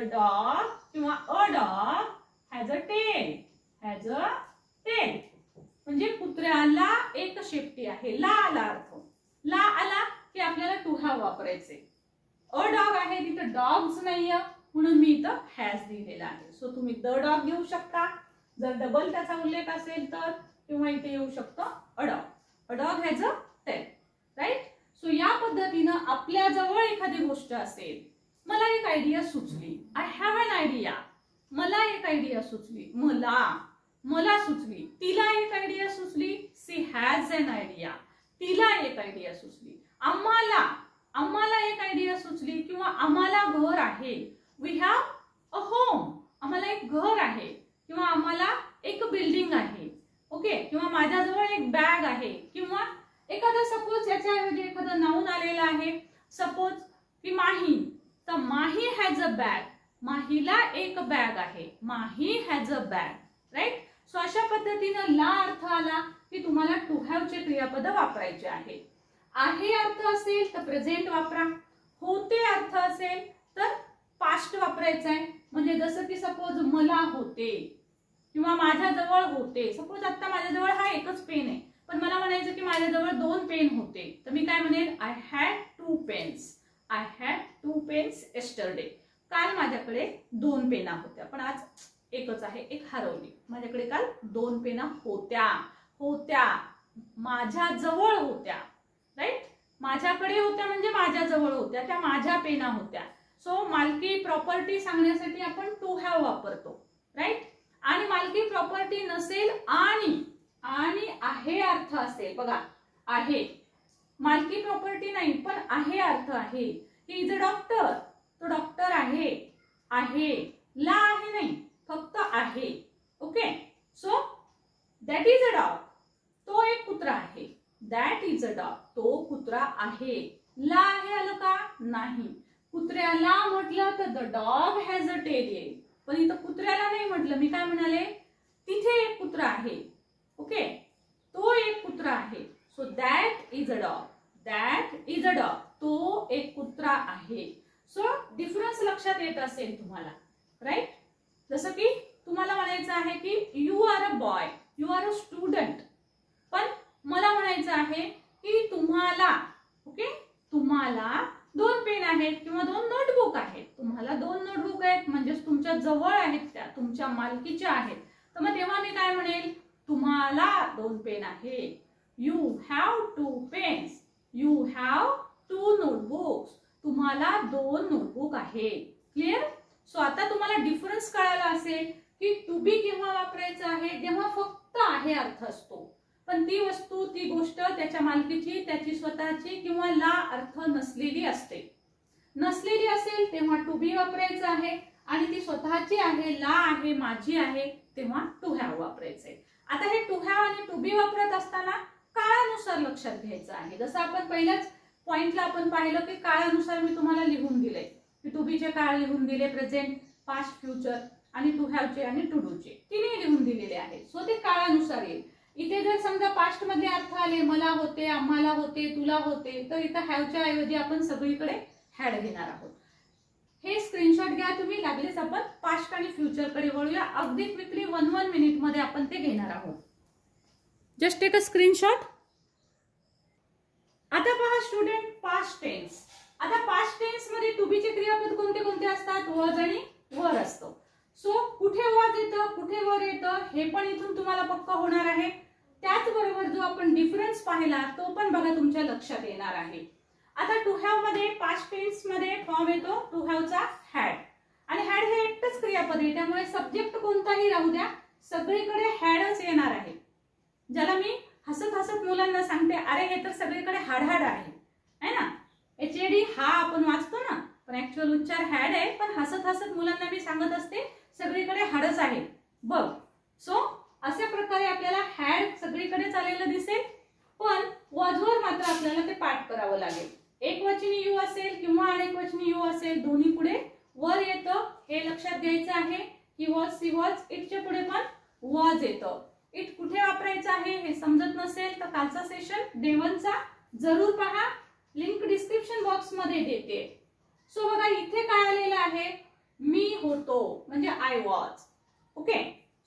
डॉग किंवा a dog has a tail. म्हणजे कुत्र्याला एक शेपटी आहे. ला आला अर्थ. ला आला की आपल्याला टू हॅव वापरायचे. अ डॉग आहे तिथं डॉग्स नाहीये म्हणून मी इथं हॅज लिहिलेला आहे. सो तुम्ही द डॉग घेऊ शकता जर डबल त्याचा उल्लेख असेल तर, किंवा इथे येऊ शकतो a dog. A dog has a tail, right. So या पद्धतीनं आपल्या जवळ एखादी गोष्ट असेल. मला एक आयडिया सुचली. I have N idea. मला एक आयडिया सुचली. मला सुचली. तिला एक आयडिया सुचली. She has an idea. तिला एक आयडिया सुचली. आम्हाला एक आयडिया सुचली किंवा आम्हाला घर आहे. We have a home. आम्हाला एक घर आहे किंवा आम्हाला एक बिल्डिंग आहे. ओके. किंवा माझ्याजवळ एक बॅग आहे. किंवा एखादा सपोज याच्याऐवजी एखादं नाउन आलेलं आहे. सपोज की माही. तर माही हॅज अ बॅग. माहीला एक बॅग आहे. Mahi has a bag, right. So अशा पद्धतीनं ला अर्थ आला की तुम्हाला टू हॅव चे क्रियापद वापरायचे आहे अर्थ असेल तर प्रेझेंट वापरा, होते अर्थ असेल तर पास्ट वापरायचा आहे. म्हणजे जसं की सपोज मला होते किंवा माझ्याजवळ होते. सपोज आता माझ्याजवळ हा एकच पेन आहे, पण मला म्हणायचं की माझ्याजवळ 2 पेन होते, तर मी काय म्हणेल I had 2 pens. I had 2 pens yesterday. काल माझ्याकडे 2 पेना होत्या, पण आज एकच आहे, एक हरवली. माझ्याकडे काल 2 पेना होत्या. माझ्याजवळ होत्या. राईट, माझ्याकडे होत्या म्हणजे माझ्याजवळ होत्या, त्या माझ्या पेना होत्या. सो मालकी प्रॉपर्टी सांगण्यासाठी आपण टू हॅव वापरतो. राईट, आणि मालकी प्रॉपर्टी नसेल आणि आहे अर्थ असेल. बघा, आहे मालकी प्रॉपर्टी नाही पण आहे अर्थ आहे. ही इज अ डॉक्टर, तो डॉक्टर आहे. ला आहे नाही, फक्त आहे. Okay, so that is a dog, तो एक कुत्रा आहे. दॅट इज अ डॉग, तो कुत्रा आहे. ला आहे आलं का? नाही. कुत्र्याला म्हटलं तर the dog has a tail येईल, पण इथं कुत्र्याला नाही म्हटलं. मी काय म्हणाले, तिथे एक कुत्रा आहे. ओके, तो एक कुत्रा आहे. So that is a dog. That is a dog, तो एक कुत्रा आहे. सो डिफरन्स लक्षात येत असेल तुम्हाला. राईट, जसं की तुम्हाला म्हणायचं आहे की you are a boy, you are a student, पण मला म्हणायचं आहे की तुम्हाला, ओके, तुम्हाला 2 पेन आहेत किंवा 2 नोटबुक आहेत. तुम्हाला 2 नोटबुक आहेत म्हणजेच तुमच्या जवळ आहेत, त्या तुमच्या मालकीच्या आहेत. तर मग तेव्हा मी काय म्हणेल, तुम्हाला 2 पेन आहे. You have 2 pens. You have 2 notebooks. तुम्हाला 2 नोटबुक आहे. क्लिअर? सो आता तुम्हाला डिफरन्स कळाला असेल की टू बी केव्हा वापरायचं आहे, जेव्हा फक्त आहे अर्थ असतो, पण ती वस्तू, ती गोष्ट त्याच्या मालकीची, त्याची स्वतःची किंवा ला अर्थ नसलेली असते. नसलेली असेल तेव्हा टू बी वापरायचं आहे, आणि ती स्वतःची आहे, ला आहे, माझी आहे, तेव्हा टू हॅव वापरायचंय. आता हे टू हॅव आणि टू बी वापरत असताना काळानुसार लक्षात घ्यायचं आहे. जसं आपण पहिल्याच पॉइंटला आपण पाहिलं की काळानुसार मी तुम्हाला लिहून दिले, की टू बी चे काळ लिहून दिले, प्रेझेंट, पास्ट, फ्युचर, आणि टू हॅव चे आणि टू डू चे तिन्ही लिहून दिलेले आहेत. सो ते काळानुसार येईल. इथे जर समजा पास्ट मध्ये अर्थ आले, मला होते, आम्हाला होते, तुला होते, तर इथं हॅवच्या ऐवजी आपण सगळीकडे हॅड घेणार आहोत. हे स्क्रीनशॉट घ्या तुम्ही. लागलेच आपण पास्ट आणि फ्युचर कडे वळूया. अगदी क्विकली 1 मिनिट मध्ये आपण ते घेणार आहोत. Just take a screenshot. आता पहा स्टुडंट, पास्ट टेन्स. आता पास्ट टेन्स मध्ये टू बी चे क्रियापद कोणते कोणते असतात? वॉज आणि वर असतो. सो कुठे वॉज येतं, कुठे वर येतं, हे पण इथून तुम्हाला पक्का होणार आहे. त्याचबरोबर जो आपण डिफरन्स पाहिला तो पण बघा तुमच्या लक्षात येणार आहे. आता टू हॅव मध्ये पास्ट टेन्स मध्ये फॉर्म येतो टू हॅव चा हॅड, आणि हॅड हे एकच क्रियापद आहे, त्यामुळे सब्जेक्ट कोणताही राहू द्या, सगळीकडे हॅडच येणार आहे. ज्याला मी हसत हसत मुलांना सांगते, अरे हे तर सगळीकडे हाड हाड आहे ना, HAD हा आपण वाचतो ना, पण ऍक्च्युअल उच्चार हॅड आहे. पण हसत हसत मुलांना मी सांगत असते सगळीकडे हाडच आहे बघ. सो अशा प्रकारे आपल्याला हॅड सगळीकडे चाललेलं दिसेल, पण वॉजवर मात्र आपल्याला ते पाठ करावं लागेल. एकवचनी यू असेल किंवा अनेकवचनी यू असेल, दोन्ही पुढे वर येतं, हे लक्षात घ्यायचं आहे. ही वॉज, सी वॉज, इटच्या पुढे पण वॉज येतं. इट कुठे वापरायचं आहे हे समजत नसेल तर कालचा सेशन डे 1 चा जरूर पहा, लिंक डिस्क्रिप्शन बॉक्स मध्ये देते. सो बघा इथे काय आलेलं आहे, मी होतो म्हणजे I was. Okay,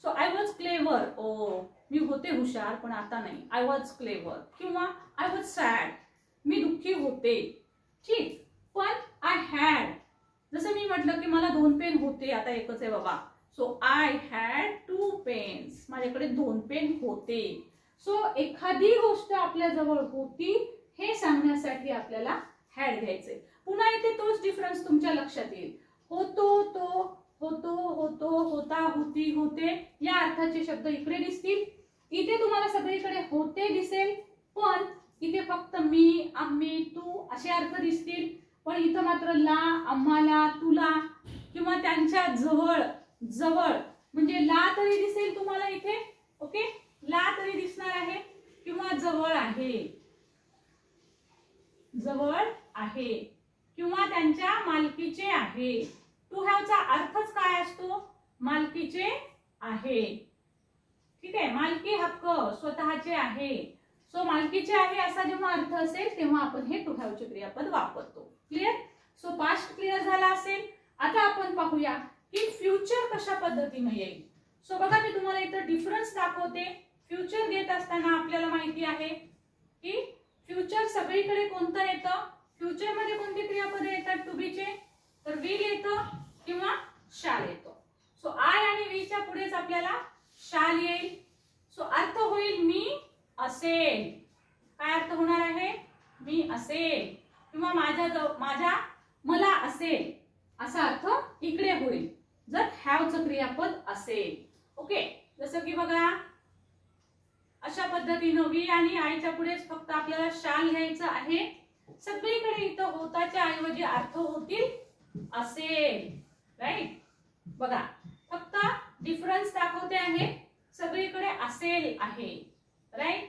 so I was clever. Oh, मी होते हुशार पण आता नाही. I was clever. किंवा आय वॉज सॅड, मी दुःखी होते. ठीक, पण आय हॅड, जसं मी म्हटलं की मला 2 पेन होते, आता एकच आहे बाबा. सो आय हॅड 2 पेन्स, माझ्याकडे 2 पेन होते. सो एखादी गोष्ट आपल्या जवळ होती हे सांगण्यासाठी आपल्याला हॅड घ्यायचंय. पुन्हा इथे तोच डिफरन्स तुमच्या लक्षात येईल. होतो, तो, होतो, होतो, होता, होती, होते या अर्थाचे शब्द इकडे दिसतील. इथे तुम्हाला सगळीकडे होते दिसेल, पण इथे फक्त मी, आम्ही, तू असे अर्थ दिसतील. पण इथं मात्र ला, आम्हाला, तुला किंवा त्यांच्या जवळ, जवळ म्हणजे ला तरी दिसेल तुम्हाला इथे. ओके, ला तरी दिसणार आहे किंवा जवळ आहे, जवळ आहे किंवा त्यांच्या मालकीचे आहे. टू हॅव चा अर्थच काय असतो? मालकीचे आहे. ठीक आहे, मालकी हक्क स्वतःचे आहे. सो मालकीचे आहे असा जेव्हा अर्थ असेल तेव्हा आपण हे टू हॅव चे क्रियापद वापरतो. क्लिअर? सो पास्ट क्लिअर झाला असेल. आता आपण पाहूया की फ्युचर कशा पद्धतीने येईल. सो बघा मी तुम्हाला इथं डिफरन्स दाखवते. फ्युचर घेत असताना आपल्याला माहिती आहे की फ्युचर सगळीकडे कोणतं येतं, फ्युचर मध्ये कोणती क्रियापदे येतात टू बी चे, तर विल येतं किंवा शाल येतो. सो आय आणि वी च्या पुढेच आपल्याला शाल येईल. सो अर्थ होईल मी असेल. काय अर्थ होणार आहे? मी असेल किंवा मला असेल असा अर्थ इकडे होईल जर हॅवचं क्रियापद असेल. ओके, जसं की बघा अशा पद्धतीनं वी आणि आयच्या पुढेच फक्त आपल्याला शाल घ्यायचं आहे. सगळीकडे इथं होताच्या ऐवजी अर्थ होतील असेल. राईट? बघा फक्त डिफरन्स दाखवते आहे. सगळीकडे असेल आहे. राईट?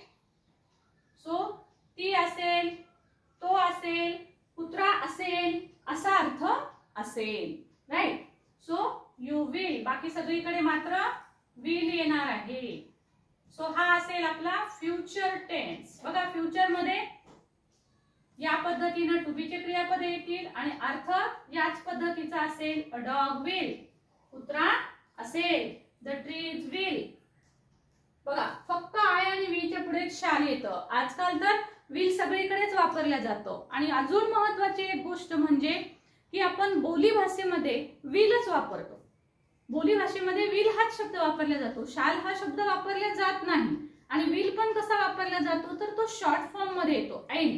सो ती असेल, तो असेल, कुत्रा असेल असा अर्थ असेल. राईट? सो यू विल, बाकी सगळीकडे मात्र विल येणार आहे. सो हा असेल आपला फ्युचर टेन्स. बघा फ्युचर मध्ये या पद्धतीने टू बी चे क्रियापद येतील आणि अर्थ याच पद्धतीचा असेल. अ डॉग विल, कुत्रा असेल. The trees will. बघा फक्त आय आणि वी च्या पुढे शाल येतं. आजकाल तर विल सगळीकडेच वापरला जातो. आणि अजून महत्वाची एक गोष्ट म्हणजे की आपण बोली भाषेमध्ये विलच वापरतो. बोली भाषेमध्ये विल हाच शब्द वापरला जातो. शाल हा शब्द वापरला जात नाही. आणि विल पण कसा वापरला जातो तर तो शॉर्ट फॉर्म मध्ये येतो. ऐन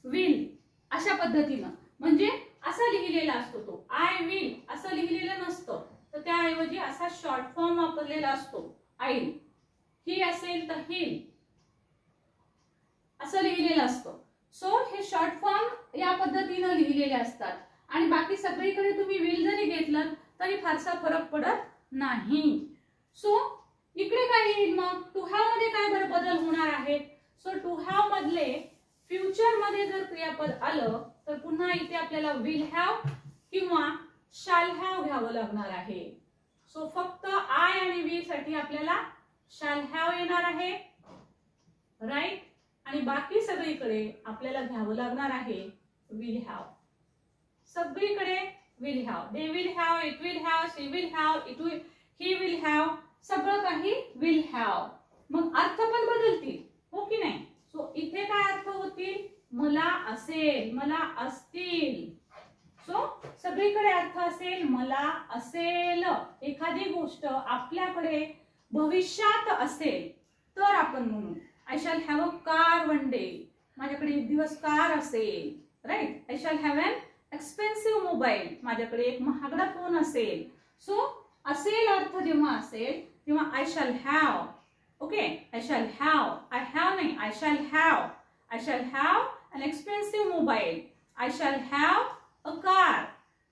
विल अशा पद्धतीनं, म्हणजे असा लिहिलेला असतो तो. आय विल असं लिहिलेलं नसतं, तर त्याऐवजी असा शॉर्ट फॉर्म वापरलेला असतो. आईल. ही असेल तर हिल असं लिहिलेलं असतं. सो हे शॉर्ट फॉर्म या पद्धतीनं लिहिलेले असतात. आणि बाकी सगळीकडे तुम्ही विल जरी घेतलं तरी फारसा फरक पडत नाही. सो इकडे काय येईल मग? टू हॅव मध्ये काय बरं बदल होणार आहे? सो टू हॅव मधले फ्युचर मध्ये जर क्रियापद आलं तर पुन्हा इथे आपल्याला विल हॅव किंवा शाल हॅव घ्यावं लागणार आहे. सो फक्त आय आणि वी साठी आपल्याला शाल हॅव येणार आहे. राईट? आणि बाकी सगळीकडे आपल्याला घ्यावं लागणार आहे विल हॅव. सगळीकडे will have. They will have, it will have, she will have, he will have, सगळं काही विल हॅव. मग अर्थ पण बदलतील, हो की नाही? सो इथे काय अर्थ होतील? मला असेल, मला असतील. सो सगळीकडे अर्थ असेल मला असेल. एखादी गोष्ट आपल्याकडे भविष्यात असेल तर आपण म्हणू I shall have a car one day. माझ्याकडे एक दिवस कार असेल. Right? I shall have an expensive mobile. माझ्याकडे एक महागडा फोन असेल. सो असेल अर्थ जेव्हा असेल तेव्हा I shall have. Okay, I shall have. I have नाही, I shall have. I shall have an expensive mobile. I shall have a car.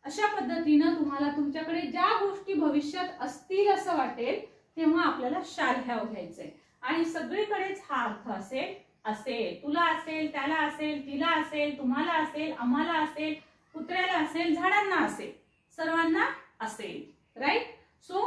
अशा पद्धतीनं तुम्हाला तुमच्याकडे ज्या गोष्टी भविष्यात असतील असं वाटेल तेव्हा आपल्याला शॅल हॅव घ्यायचंय. आणि सगळीकडेच हा अर्थ असेल असेल. तुला असेल, त्याला असेल, तिला असेल, तुम्हाला असेल, आम्हाला असेल, कुत्र्याला असेल, झाडांना असेल, सर्वांना असेल. राईट? सो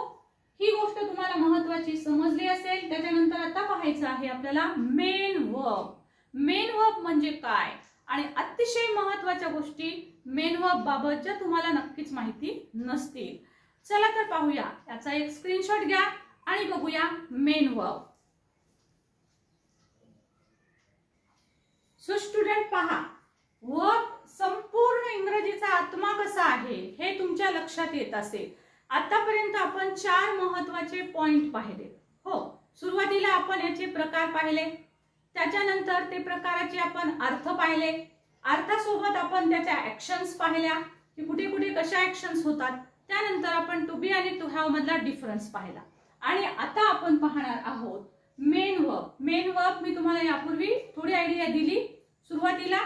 ही गोष्ट तुम्हाला महत्वाची समजली असेल. त्याच्यानंतर आता पाहायचं आहे आपल्याला मेन वर्ब. मेन वर्ब म्हणजे काय आणि अतिशय महत्वाच्या गोष्टी मेन वर्ब बाबतच्या तुम्हाला नक्कीच माहिती नसतील. चला तर पाहूया. याचा एक स्क्रीनशॉट घ्या आणि बघूया मेन वर्ब. सो स्टुडंट पहा, वर्ब संपूर्ण इंग्रजीचा आत्मा कसा आहे हे तुमच्या लक्षात येत असेल. आतापर्यंत आपण 4 महत्वाचे पॉइंट पाहिले. हो, सुरुवातीला आपण याचे प्रकार पाहिले, त्याच्यानंतर ते प्रकाराचे आपण अर्थ पाहिले, अर्थासोबत आपण त्याच्या ऍक्शन्स पाहिल्या की कुठे कुठे कशा ऍक्शन्स होतात, त्यानंतर आपण टू बी आणि टू हॅव मधला डिफरन्स पाहिला. आणि आता आपण पाहणार आहोत मेन वर्ब. मेन वर्ब मी तुम्हाला यापूर्वी थोडी आयडिया दिली. सुरुवातीला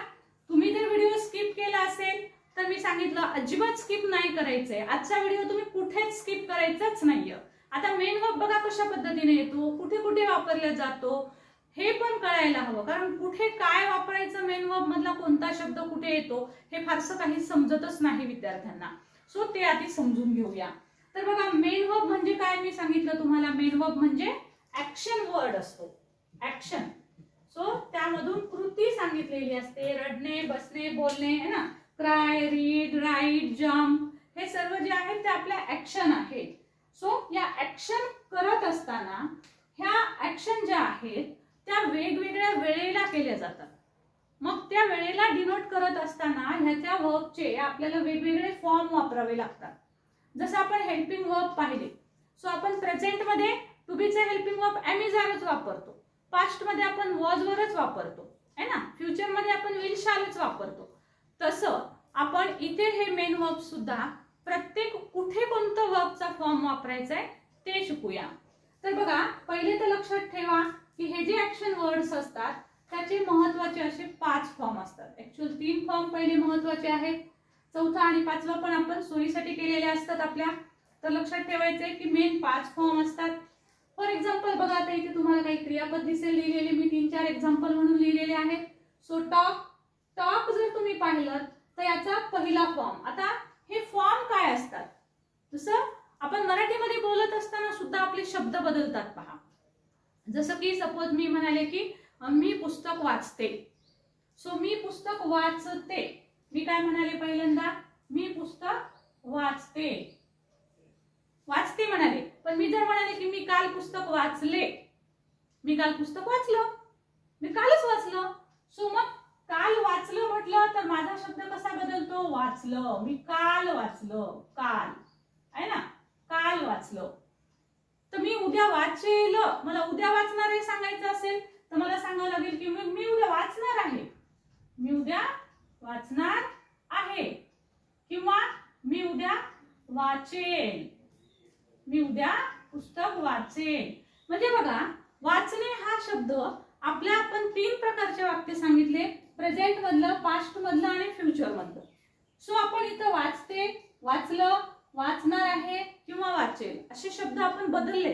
तुम्ही जर व्हिडिओ स्किप केला असेल तर मी सांगितलं अजिबात स्किप नाही करायचंय. आजचा व्हिडिओ तुम्ही कुठेच स्किप करायचाच नाहीये. आता मेन वर्ब बघा कशा पद्धतीने येतो, कुठे कुठे वापरला जातो हे पण कळायला हवं. कारण कुठे काय वापरायचं, मेन वर्ब मधला कोणता शब्द कुठे येतो हे फारसं काही समजतच नाही विद्यार्थ्यांना. सो ते आधी समजून घेऊया. तर बघा मेन वर्ब म्हणजे काय मी सांगितलं तुम्हाला. मेन वर्ब म्हणजे ऍक्शन वर्ड असतो, ऍक्शन. सो त्यामधून कृती सांगितलेली असते, रडणे, बसणे, बोलणे, है ना, क्राय, रीड, राईट, जम्प, हे सर्व जे आहेत ते आपल्या ऍक्शन आहेत. सो या ऍक्शन करत असताना ह्या ऍक्शन ज्या आहेत त्या वेगवेगळ्या वेळेला केल्या जातात. मग त्या वेळेला डिनोट करत असताना ह्याच्या वर्बचे आपल्याला वेगवेगळे फॉर्म वापरावे लागतात. जसं आपण हेल्पिंग वर्ब पाहिले. सो आपण प्रेझेंट मध्ये टू बीचे हेल्पिंग वर्ब एम इज आरच वापरतो, पास्ट मध्ये आपण वॉज वरच वापरतो, है ना, फ्युचर मध्ये आपण विल शालच वापरतो. तसं आपण इथे हे मेन वर्ब सुद्धा प्रत्येक कुठे कोणतं वर्बचा फॉर्म वापरायचा आहे ते शिकूया. तर बघा, पहिले तर लक्षात ठेवा की हे जे ऍक्शन वर्ड्स असतात त्याचे महत्त्वाचे असे 5 फॉर्म असतात. ऍक्च्युअल 3 फॉर्म पहिले महत्त्वाचे आहेत, चौथा आणि पाचवा पण आपण सोयीसाठी केलेले असतात आपल्या. तर लक्षात ठेवायचे की मेन 5 फॉर्म असतात. फॉर एक्झाम्पल बघा, आता इथे तुम्हाला काही क्रियापद दिसेल लिहिलेले, मी 3-4 एक्झाम्पल म्हणून लिहिलेले आहेत. सो टॉक, टॉक जर तुम्ही पाहिलं तर याचा पहिला फॉर्म. आता हे फॉर्म काय असतात, जसं आपण मराठीमध्ये बोलत असताना सुद्धा आपले शब्द बदलतात पहा. जसं की सपोज मी म्हणाले की मी पुस्तक वाचते. सो मी पुस्तक वाचते, मी काय म्हणाले पहिल्यांदा, मी पुस्तक वाचते, वाचते म्हणाले. पण मी जर म्हणाले की मी काल पुस्तक वाचले, मी काल पुस्तक वाचलं, मी कालच वाचलं. सो मग काल वाचलं म्हटलं तर माझा शब्द कसा बदलतो, वाचलं, मी काल वाचलं, काल, आहे ना, काल वाचलं. तर मी उद्या वाचेल, मला उद्या वाचणार हे सांगायचं असेल तर मला सांगावं लागेल की मी उद्या वाचणार आहे, मी उद्या वाचणार आहे, किंवा मी उद्या वाचेल, मी उद्या पुस्तक वाचेल. म्हणजे बघा, वाचणे हा शब्द आपल्या आपण 3 प्रकारचे वाक्य सांगितले, प्रेझेंट मधलं, पास्ट मधलं आणि फ्युचर मधलं. सो आपण इथं वाचते, वाचलं, वाचणार आहे किंवा वाचेल असे शब्द आपण बदलले.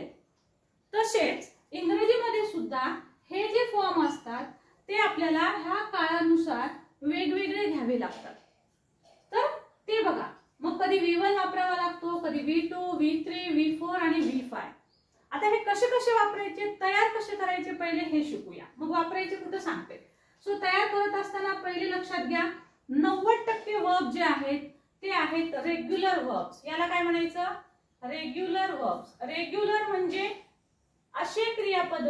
तसेच इंग्रजीमध्ये सुद्धा हे जे फॉर्म असतात ते आपल्याला ह्या काळानुसार वेगवेगळे घ्यावे लागतात. तर ते बघा, मग कधी V1 वापरावा लागतो, कधी V2, V3, V4 आणि V5. आता हे कसे कसे वापरायचे, तयार कसे करायचे पहिले हे शिकूया, मग वापरायचे कुठं सांगते. सो तयार करत असताना पहिले लक्षात घ्या, 90% वर्ब जे आहेत ते आहेत रेग्युलर वर्ब्स. याला काय म्हणायचं, रेग्युलर वर्ब्स. रेग्युलर म्हणजे असे क्रियापद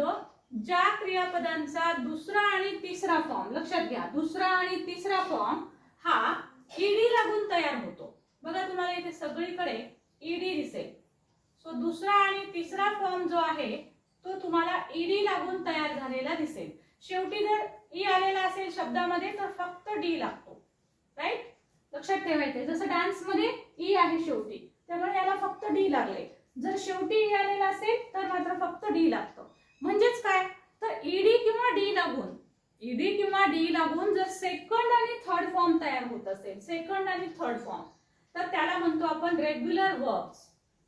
ज्या क्रियापदांचा दुसरा आणि तिसरा फॉर्म, लक्षात घ्या, दुसरा आणि तिसरा फॉर्म हा ईडी लागून तयार होतो. बघा तुम्हाला इथे सगळीकडे ईडी दिसेल. सो दुसरा आणि तिसरा फॉर्म जो आहे तो तुम्हाला ईडी लागून तयार झालेला दिसेल. शेवटी जर ई आलेला असेल शब्दामध्ये तर फक्त डी लागतो, राईट, लक्षात ठेवायचे. जसं डान्स मध्ये ई आहे शेवटी, त्यामुळे याला फक्त डी लागले. जर शेवटी ई आलेला असेल तर मात्र फक्त डी लागतो. म्हणजेच काय, तर ईडी किंवा डी लागून, ईडी किंवा डी लागून जर सेकंड आणि थर्ड फॉर्म तयार होत असेल, सेकंड आणि थर्ड फॉर्म, तर त्याला म्हणतो आपण रेग्युलर वर्ब्स.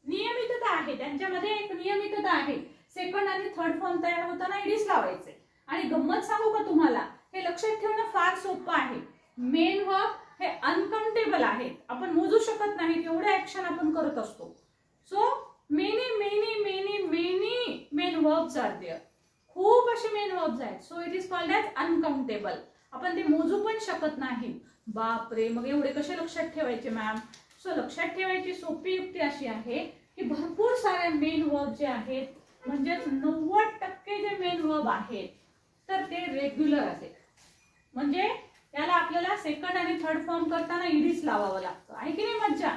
नियमितता आहे, त्यांच्यामध्ये एक नियमितता आहे. सेकंड आणि थर्ड फॉर्म तयार होताना ईडीच लावायचे. आणि गंमत सांगू का तुम्हाला, हे लक्षात ठेवणं फार सोपं आहे. मेन वर्ब हे अनकाउंटेबल आहेत, आपण मोजू शकत नाही एवढे ऍक्शन आपण करत असतो. So many many many many main verbs are there. खूप असे मेन वर्ब्स आहेत. So it is called as uncountable. आपण ते मोजू पण शकत नाही. बापरे, मग एवढे कसे लक्षात ठेवायचे मॅम. सो लक्षात ठेवायची सोपी युक्ती अशी आहे की भरपूर सारे मेन वर्ब जे आहेत, म्हणजे 90% जे मेन वर्ब आहेत तर ते रेग्युलर आहेत. म्हणजे याला आपल्याला सेकंड आणि थर्ड फॉर्म करताना ईडीच लावावं लागतं, आहे की नाही मज्जा.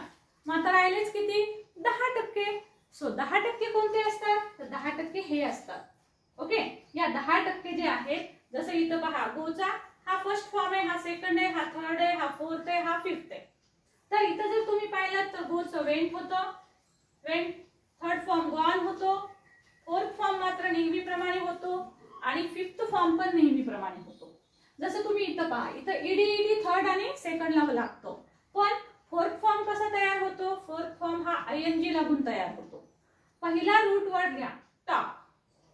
मग आता राहिलेच किती, 10%. सो 10% कोणते असतात, तर 10% हे असतात. ओके, या 10% जे आहेत, जसं इथं पहा, गोचा हा फर्स्ट फॉर्म आहे, हा सेकंड आहे, हा थर्ड आहे, हा फोर्थ आहे, हा फिफ्थ आहे. तर इथं जर तुम्ही पाहिलं तर गोचं वेंट होतं, वेंट, थर्ड फॉर्म गॉन होतो, फोर्थ फॉर्म मात्र नेहमीप्रमाणे होतो आणि फिफ्थ फॉर्म पण नेहमीप्रमाणे होतो. जसं तुम्ही इथं पहा, इथं ईडी ईडी थर्ड आणि सेकंडला लागतो. पण फोर्थ फॉर्म कसा तयार होतो, फोर्थ फॉर्म हा आयएनजी लागून तयार होतो. पहिला रूट वर्ड घ्या, टॉक.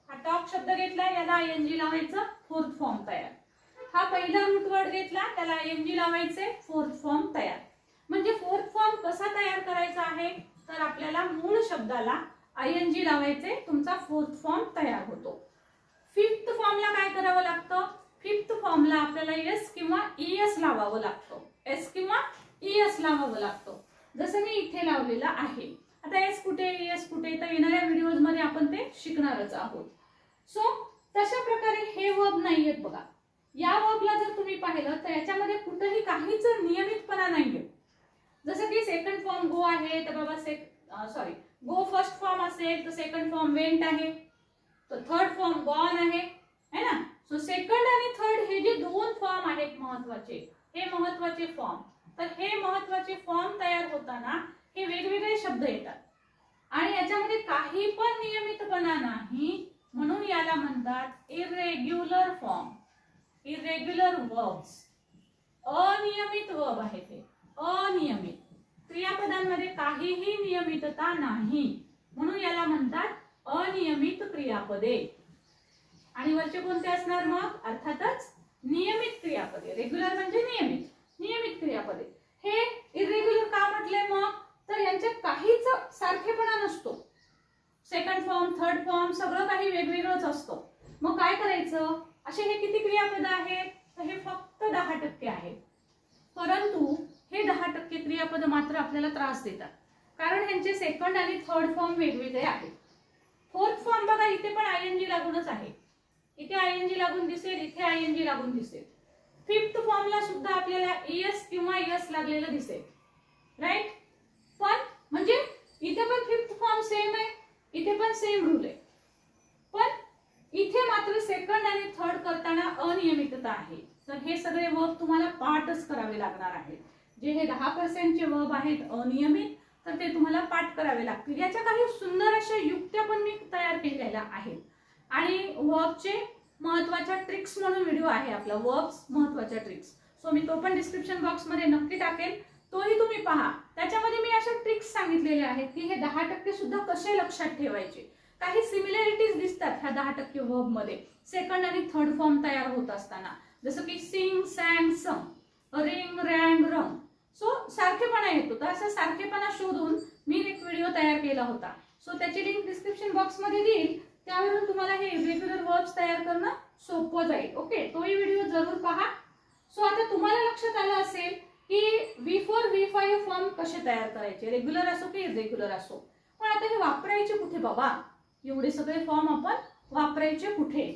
हा टॉक शब्द घेतला, याला आयएनजी लावायचं, फोर्थ फॉर्म तयार. हा पहिला रूट वर्ड घेतला, त्याला आयएनजी लावायचे, फोर्थ फॉर्म तयार. म्हणजे फोर्थ फॉर्म कसा तयार करायचा आहे, तर आपल्याला मूळ शब्दाला ING लावायचे, तुमचा फोर्थ फॉर्म तयार होतो. फिफ्थ फॉर्मला काय करावं लागतं? फिफ्थ फॉर्मला आपल्याला एस किंवा ES लावावं लागतं. एस किंवा ES लावावं लागतं. जसं मी इथे लावलेलं आहे. आता एस कुठे ES कुठे तर येणाऱ्या व्हिडिओज मध्ये आपण ते शिकणारच आहोत. सो तशा प्रकारे हे वर्ब नाहीयेत बघा. या वर्बला जर तुम्ही पाहिलं तर याच्यामध्ये कुठेही काहीच नियमितपणा नाहीये. जसं की सेकंड फॉर्म गो आहे तर बाबा गो फर्स्ट फॉर्म असेल तर सेकंड फॉर्म वेंट आहे, तर थर्ड फॉर्म गॉन आहे है ना. सो सेकंड आणि थर्ड हे जे दोन फॉर्म आहेत महत्वाचे, हे महत्वाचे फॉर्म, तर हे महत्वाचे फॉर्म तयार होताना हे वेगवेगळे शब्द येतात आणि याच्यामध्ये काही पण नियमितपणा नाही, म्हणून याला म्हणतात इरेग्युलर फॉर्म, इरेग्युलर वर्ब्स. अनियमित वर्ब आहे ते, अनियमित क्रियापदांमध्ये काहीही नियमितता नाही, म्हणून याला म्हणतात अनियमित क्रियापदे. आणि वरचे कोणते असणार मग? अर्थातच नियमित क्रियापदे. रेग्युलर म्हणजे नियमित, नियमित क्रियापदे. हे इरेग्युलर का म्हटले मग? तर यांच्यात काहीच सारखेपणा नसतो. सेकंड फॉर्म, थर्ड फॉर्म सगळं काही वेगवेगळंच असतं. मग काय करायचं? असे हे किती क्रियापद आहेत? तर हे फक्त 10% आहेत. परंतु हे 10% क्रियापद मात्र आपल्याला त्रास देतात, कारण ह्यांचे सेकंड आणि थर्ड फॉर्म वेगवेगळे आहेत. फोर्थ फॉर्म बघा इथे पण ING लागूनच आहे. इथे ING लागून दिसेल, इथे ING लागून दिसेल. फिफ्थ फॉर्मला सुद्धा आपल्याला ES किंवा ES लागलेलं दिसेल, राईट. पण म्हणजे इथे पण फिफ्थ फॉर्म सेम आहे, इथे पण सेम रूल आहे. पण इथे मात्र सेकंड आणि थर्ड करताना अनियमितता आहे. तर हे सगळे वर्ब तुम्हाला पाठच करावे लागणार आहेत. जे हे 10% चे वर्ब आहेत अनियमित, तर ते तुम्हाला पाठ करावे लागतील. याच्या काही सुंदर अशा युक्त्या पण मी तयार केलेल्या आहेत. आणि वर्बचे महत्त्वाच्या ट्रिक्स म्हणून व्हिडिओ आहे आपला, वर्ब्स महत्त्वाच्या ट्रिक्स. सो मी तो पण डिस्क्रिप्शन बॉक्स मध्ये नक्की टाकेल, तोही तुम्ही पहा. त्याच्यामध्ये मी अशा ट्रिक्स सांगितलेल्या आहेत की हे 10% सुद्धा कसे लक्षात ठेवायचे. काही सिमिलॅरिटीज दिसतात ह्या 10% वर्ब मध्ये सेकंड आणि थर्ड फॉर्म तयार होत असताना, जसं की सिंग, सॅंग, सम, रिंग, रँग, रंग. सो सारखेपणा येतो. तर असा सारखेपणा शोधून मी एक व्हिडिओ तयार केला होता. सो त्याची लिंक डिस्क्रिप्शन बॉक्स मध्ये देईल, त्यावरून तुम्हाला हे इरेग्युलर वर्ब्स तयार करणं सोपं जाईल. ओके, तोही व्हिडिओ जरूर पहा. सो आता तुम्हाला लक्षात आलं असेल की V4, V5 फॉर्म कसे तयार करायचे, रेग्युलर असो की इरेग्युलर असो. पण आता हे वापरायचे कुठे बाबा? एवढे सगळे फॉर्म आपण वापरायचे कुठे?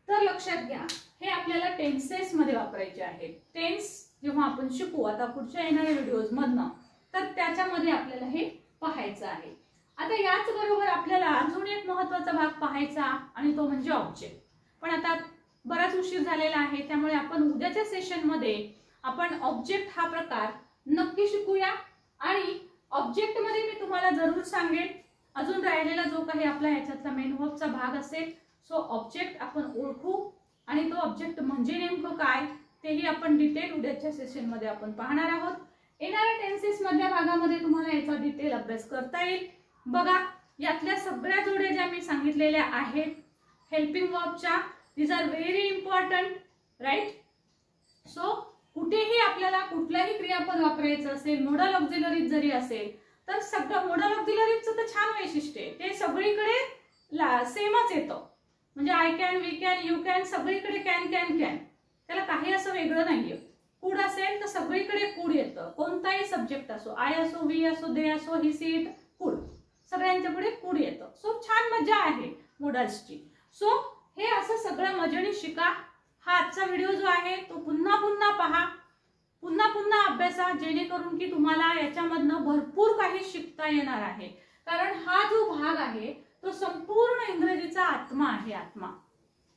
तर लक्षात घ्या, हे आपल्याला टेन्सेस मध्ये वापरायचे आहेत. टेन्स जेव्हा आपण शिकू आता पुढच्या येणाऱ्या व्हिडिओज मधनं, तर त्याच्यामध्ये आपल्याला हे पाहायचं आहे. आता याच बरोबर आपल्याला अजून एक महत्त्वाचा भाग पाहायचा आणि तो म्हणजे ऑब्जेक्ट. पण आता बराच उशीर झालेला आहे, त्यामुळे आपण उद्याच्या सेशन मध्ये आपण ऑब्जेक्ट हा प्रकार नक्की शिकूया. आणि ऑब्जेक्ट मध्ये मी तुम्हाला जरूर सांगेन अजून राहिलेला जो काही आपला याच्यातला मेन वर्बचा भाग असेल. सो ऑब्जेक्ट आपण ओळखू आणि तो ऑब्जेक्ट म्हणजे नेमकं काय तेही आपण डिटेल उद्याच्या सेशन मध्ये आपण पाहणार आहोत. येणाऱ्या टेन्सेस मधल्या भागामध्ये तुम्हाला याचा डिटेल अभ्यास करता येईल. बघा, यातल्या सगळ्या जोड्या ज्या मी सांगितलेल्या आहेत हेल्पिंग वर्बच्या, these are very important, right. So कुठेही आपल्याला कुठलाही क्रियापद वापरायचं असेल, मोडल ऑक्झिलरी जरी असेल, तर सगळं मोडल ऑक्झिलरीचं तर छान वैशिष्ट्य आहे, ते सगळीकडे सेमच येतं. म्हणजे I can, we can, you can, सगळीकडे कॅन कॅन कॅन, त्याला काही असं वेगळं नाहीये. कुड असेल तर सगळीकडे कुड येतं, कोणताही सब्जेक्ट असो, आय असो, वी असो, दे असो, ही, सी, इट, कुड, सगळ्यांच्या पुढे कुड येतं. सो छान मजा आहे मोडल्सची. सो हे असं सगळं मजेने शिका. हा आजचा व्हिडिओ जो आहे तो पुन्हा पुन्हा पहा, पुन्हा पुन्हा अभ्यासा, जेणेकरून की तुम्हाला याच्यामधनं भरपूर काही शिकता येणार आहे. कारण हा जो भाग आहे तो संपूर्ण इंग्रजीचा आत्मा आहे, आत्मा.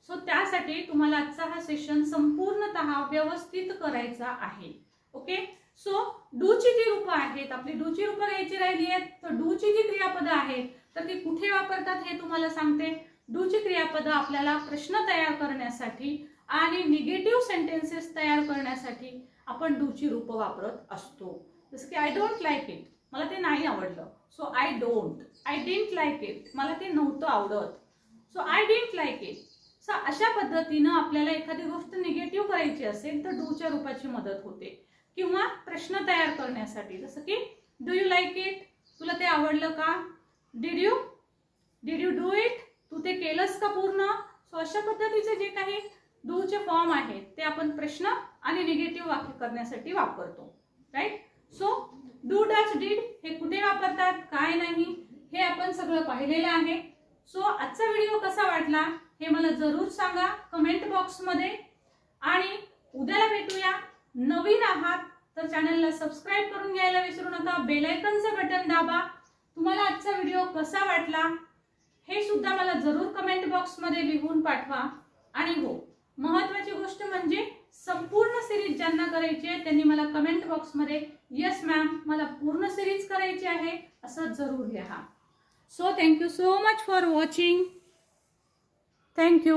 सो त्यासाठी तुम्हाला आजचा हा सेशन संपूर्णतः व्यवस्थित करायचा आहे. ओके, सो डूची जी रूपं आहेत, आपली डूची रूपं घ्यायची राहिली आहेत, तर डूची जी क्रियापदं आहेत तर ती कुठे वापरतात हे तुम्हाला सांगते. डूची क्रियापदं आपल्याला प्रश्न तयार करण्यासाठी आणि निगेटिव्ह सेंटेन्सेस तयार करण्यासाठी आपण डूची रूपं वापरत असतो. जसं की आय डोंट लाईक इट, मला ते नाही आवडलं, so I don't. I didn't like it, मला ते नव्हतं आवडत, so I didn't like it. So अशा पद्धतीनं आपल्याला एखादी गोष्ट निगेटिव्ह करायची असेल तर डूच्या रूपाची मदत होते. किंवा प्रश्न तयार करण्यासाठी, जसं की डू यू लाईक इट, तुला ते आवडलं का? Did you did you do it? तू ते केलंस का पूर्ण? सो अशा पद्धतीचे जे काही डूचे फॉर्म आहेत ते आपण प्रश्न आणि निगेटिव्ह वाक्य करण्यासाठी वापरतो. Right? So do, does, did हे कुठे वापरतात, काय नाही, हे आपण सगळं पाहिलेलं आहे. सो आजचा व्हिडिओ कसा वाटला हे मला जरूर सांगा कमेंट बॉक्स मध्ये. आणि उद्याला भेटूया. नवीन आहात तर चॅनलला सबस्क्राईब करून घ्यायला विसरू नका. बेल आयकॉनचं बटन दाबा. तुम्हाला आजचा व्हिडिओ कसा वाटला हे सुद्धा मला जरूर कमेंट बॉक्स मध्ये लिहून पाठवा. आणि हो, महत्त्वाची गोष्ट म्हणजे संपूर्ण सिरीज ज्यांना करायची आहे त्यांनी मला कमेंट बॉक्स मध्ये यस मॅम मला पूर्ण सिरीज करायची आहे असं जरूर लिहा. So thank you so much for watching. Thank you.